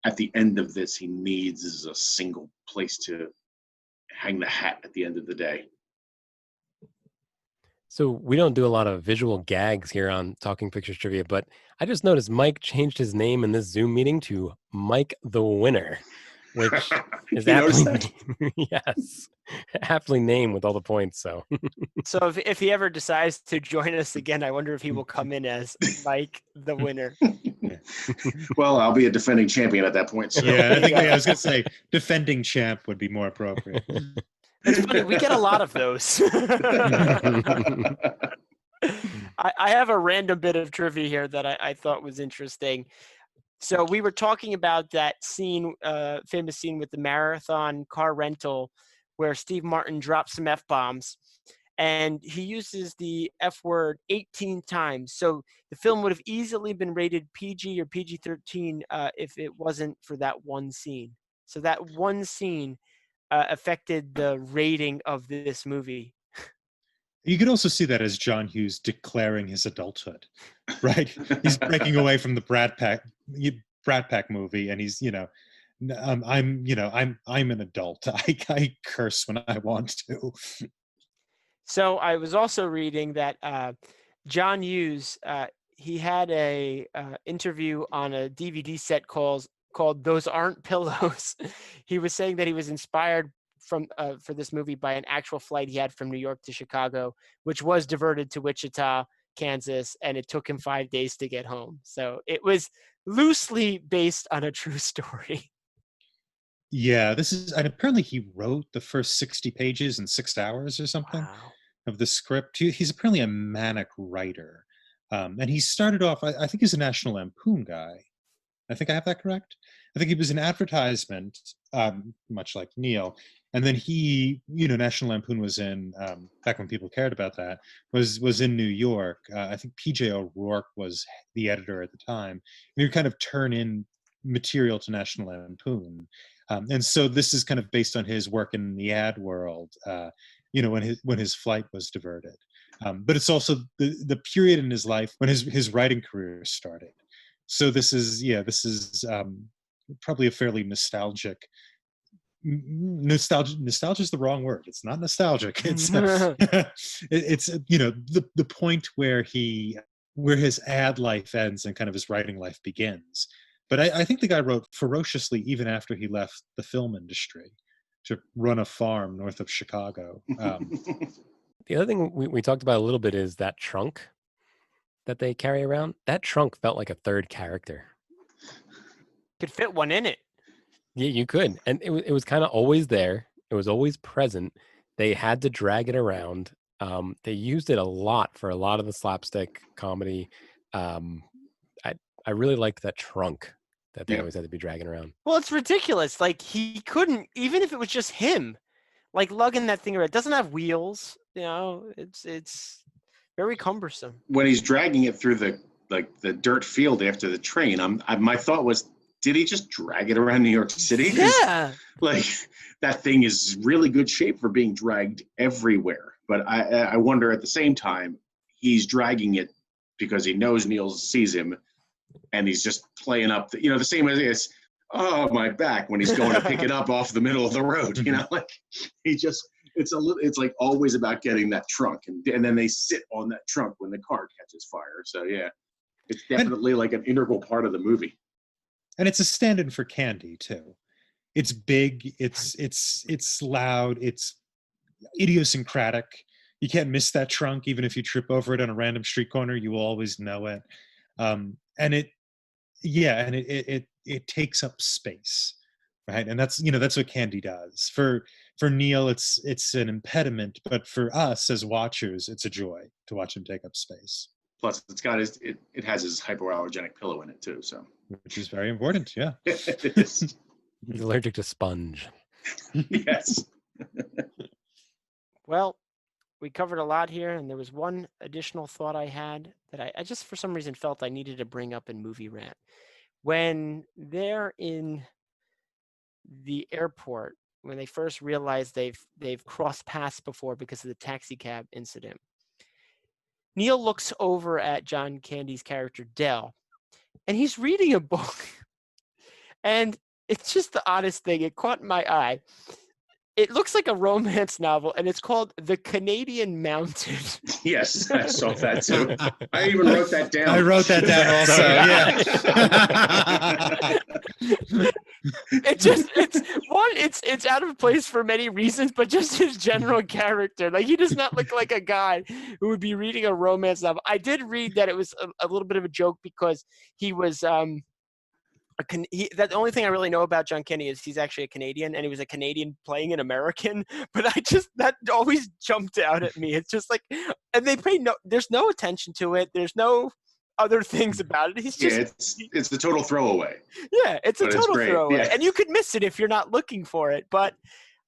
at the end of this, he needs a single place to hang the hat at the end of the day. So we don't do a lot of visual gags here on Talking Pictures Trivia, but I just noticed Mike changed his name in this Zoom meeting to Mike the Winner, which is You noticed aptly that? yes, aptly named with all the points. So So if he ever decides to join us again, I wonder if he will come in as Mike the Winner. Well, I'll be a defending champion at that point. So. Yeah, I was going to say defending champ would be more appropriate. It's funny, we get a lot of those. I have a random bit of trivia here that I thought was interesting. So we were talking about that scene, famous scene with the marathon car rental where Steve Martin drops some F-bombs. And he uses the F word 18 times. So the film would have easily been rated PG or PG-13 if it wasn't for that one scene. So that one scene affected the rating of this movie. You could also see that as John Hughes declaring his adulthood, right? He's breaking away from the Brat Pack movie, and he's, I'm an adult. I curse when I want to. So I was also reading that John Hughes, he had a interview on a DVD set called "Those Aren't Pillows." He was saying that he was inspired for this movie by an actual flight he had from New York to Chicago, which was diverted to Wichita, Kansas, and it took him 5 days to get home. So it was loosely based on a true story. Yeah, and apparently he wrote the first 60 pages in 6 hours or something. Wow. Of the script. He's apparently a manic writer. And he started off, I think he's a National Lampoon guy. I think I have that correct. I think he was an advertisement, much like Neil. And then National Lampoon was in, back when people cared about that, was in New York. I think PJ O'Rourke was the editor at the time. And he would kind of turn in material to National Lampoon. And so this is kind of based on his work in the ad world, when his flight was diverted. But it's also the period in his life when his writing career started. So this is probably a fairly nostalgic. Nostalgia is the wrong word. It's not nostalgic. It's it's the point where his ad life ends and kind of his writing life begins. But I think the guy wrote ferociously even after he left the film industry to run a farm north of Chicago. the other thing we talked about a little bit is that trunk that they carry around. That trunk felt like a third character. Could fit one in it. Yeah, you could. And it was kind of always there. It was always present. They had to drag it around. They used it a lot for a lot of the slapstick comedy. I really liked that trunk that they always had to be dragging around. Well, it's ridiculous. Like he couldn't, even if it was just him, like lugging that thing around. It doesn't have wheels. It's very cumbersome. When he's dragging it through the dirt field after the train, my thought was, did he just drag it around New York City? Yeah. Like that thing is really good shape for being dragged everywhere. But I wonder at the same time, he's dragging it because he knows Neil sees him, and he's just playing up the same as it's, oh, my back, when he's going to pick it up off the middle of the road. Like it's like always about getting that trunk, and then they sit on that trunk when the car catches fire. So yeah, it's definitely like an integral part of the movie. And it's a stand-in for candy too. It's big, it's loud, it's idiosyncratic. You can't miss that trunk. Even if you trip over it on a random street corner, you will always know it. And it takes up space, right? And that's what candy does. For Neil, it's an impediment, but for us as watchers, it's a joy to watch him take up space. Plus, it has his hypoallergenic pillow in it too, so which is very important. Yeah, he's allergic to sponge. Yes. Well, we covered a lot here, and there was one additional thought I had that I just for some reason felt I needed to bring up in Movie Rant. When they're in the airport when they first realize they've crossed paths before because of the taxi cab incident. Neil looks over at John Candy's character Dell, and he's reading a book. And it's just the oddest thing. It caught my eye. It looks like a romance novel, and it's called The Canadian Mounted. Yes, I saw that too. I even wrote that down. I wrote that down also. Yeah. It's out of place for many reasons, but just his general character. Like, he does not look like a guy who would be reading a romance novel. I did read that it was a little bit of a joke because he was the only thing I really know about John Kenny is he's actually a Canadian, and he was a Canadian playing an American. But that always jumped out at me. It's just like, and there's no attention to it. There's no other things about it. He's just it's a total throwaway. Yeah, it's a total throwaway, yeah. and you could miss it if you're not looking for it. But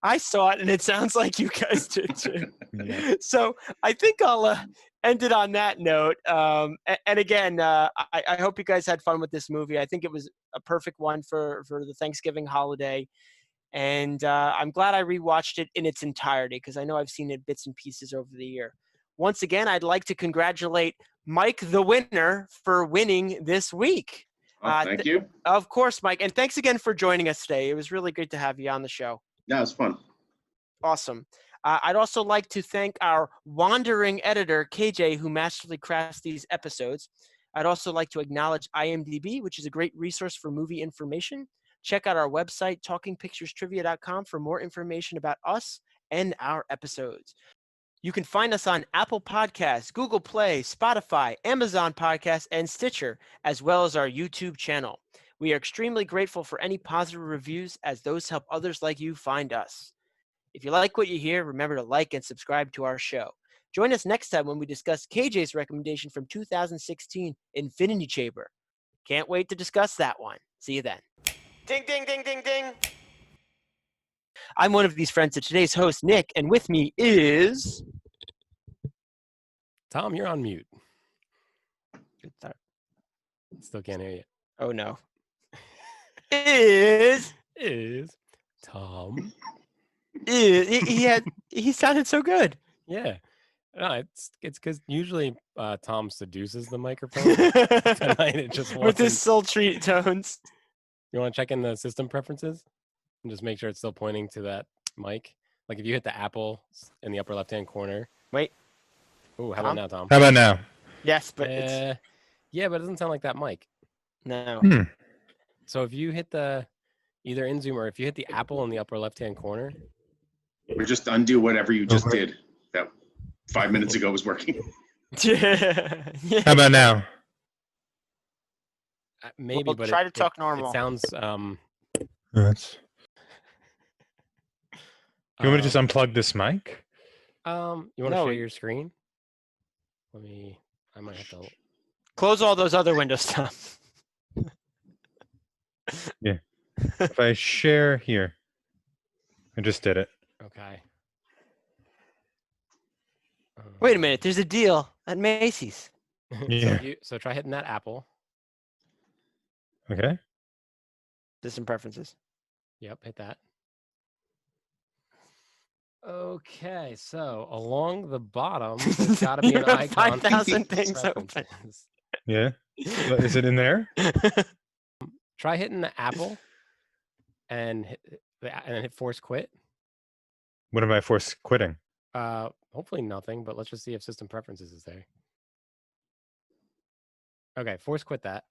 I saw it, and it sounds like you guys did too. Yeah. So I think I'll end it on that note. And again, I hope you guys had fun with this movie. I think it was a perfect one for the Thanksgiving holiday. And I'm glad I rewatched it in its entirety because I know I've seen it bits and pieces over the year. Once again, I'd like to congratulate Mike, the winner, for winning this week. Thank you. Of course, Mike. And thanks again for joining us today. It was really good to have you on the show. Yeah, it's fun. Awesome. I'd also like to thank our wandering editor, KJ, who masterfully crafts these episodes. I'd also like to acknowledge IMDb, which is a great resource for movie information. Check out our website, talkingpicturestrivia.com, for more information about us and our episodes. You can find us on Apple Podcasts, Google Play, Spotify, Amazon Podcasts, and Stitcher, as well as our YouTube channel. We are extremely grateful for any positive reviews, as those help others like you find us. If you like what you hear, remember to like and subscribe to our show. Join us next time when we discuss KJ's recommendation from 2016, Infinity Chamber. Can't wait to discuss that one. See you then. Ding, ding, ding, ding, ding. I'm one of these friends of today's host, Nick, and with me is... Tom, you're on mute. Good start. Still can't hear you. Oh, no. Is Tom. He sounded so good. Yeah. No, it's because usually Tom seduces the microphone. Tonight it just with his wasn't. sultry tones. You want to check in the system preferences and just make sure it's still pointing to that mic. Like if you hit the apple in the upper left-hand corner. Wait. Oh, how about now, Tom? How about now? Yes, but it's... Yeah, but it doesn't sound like that mic. No. So if you hit either in Zoom or if you hit the apple in the upper left-hand corner. Or just undo whatever you just did that 5 minutes ago was working. Yeah. How about now? Maybe, Well, but try to talk normal. It sounds. That's... You want me to just unplug this mic? You want to share your screen? I might have to. Close all those other windows, Tom. Yeah. If I share here, I just did it. Okay. Wait a minute. There's a deal at Macy's. Yeah. So try hitting that apple. Okay. System preferences. Yep, hit that. Okay, so along the bottom, there's got to be an icon. 5,000 things open. Yeah. Is it in there? Try hitting the apple and hit force quit. What am I forced quitting? Hopefully nothing, but let's just see if system preferences is there. Okay, force quit that.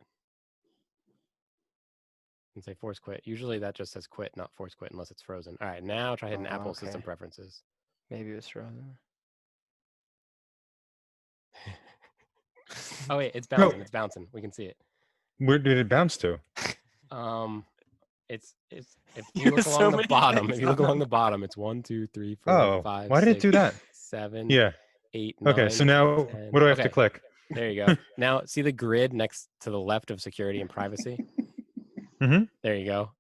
And say force quit. Usually that just says quit, not force quit, unless it's frozen. All right, now try hitting Apple system preferences. Maybe it was frozen. Oh wait, it's bouncing. It's bouncing. We can see it. Where did it bounce to? It's if you look along the bottom. If you look along the bottom, it's 1, 2, 3, 4, 5. Why did it do that? 7. Yeah. 8. 9, okay, so now 10. What do I have to click? There you go. Now see the grid next to the left of security and privacy. Mm-hmm. There you go.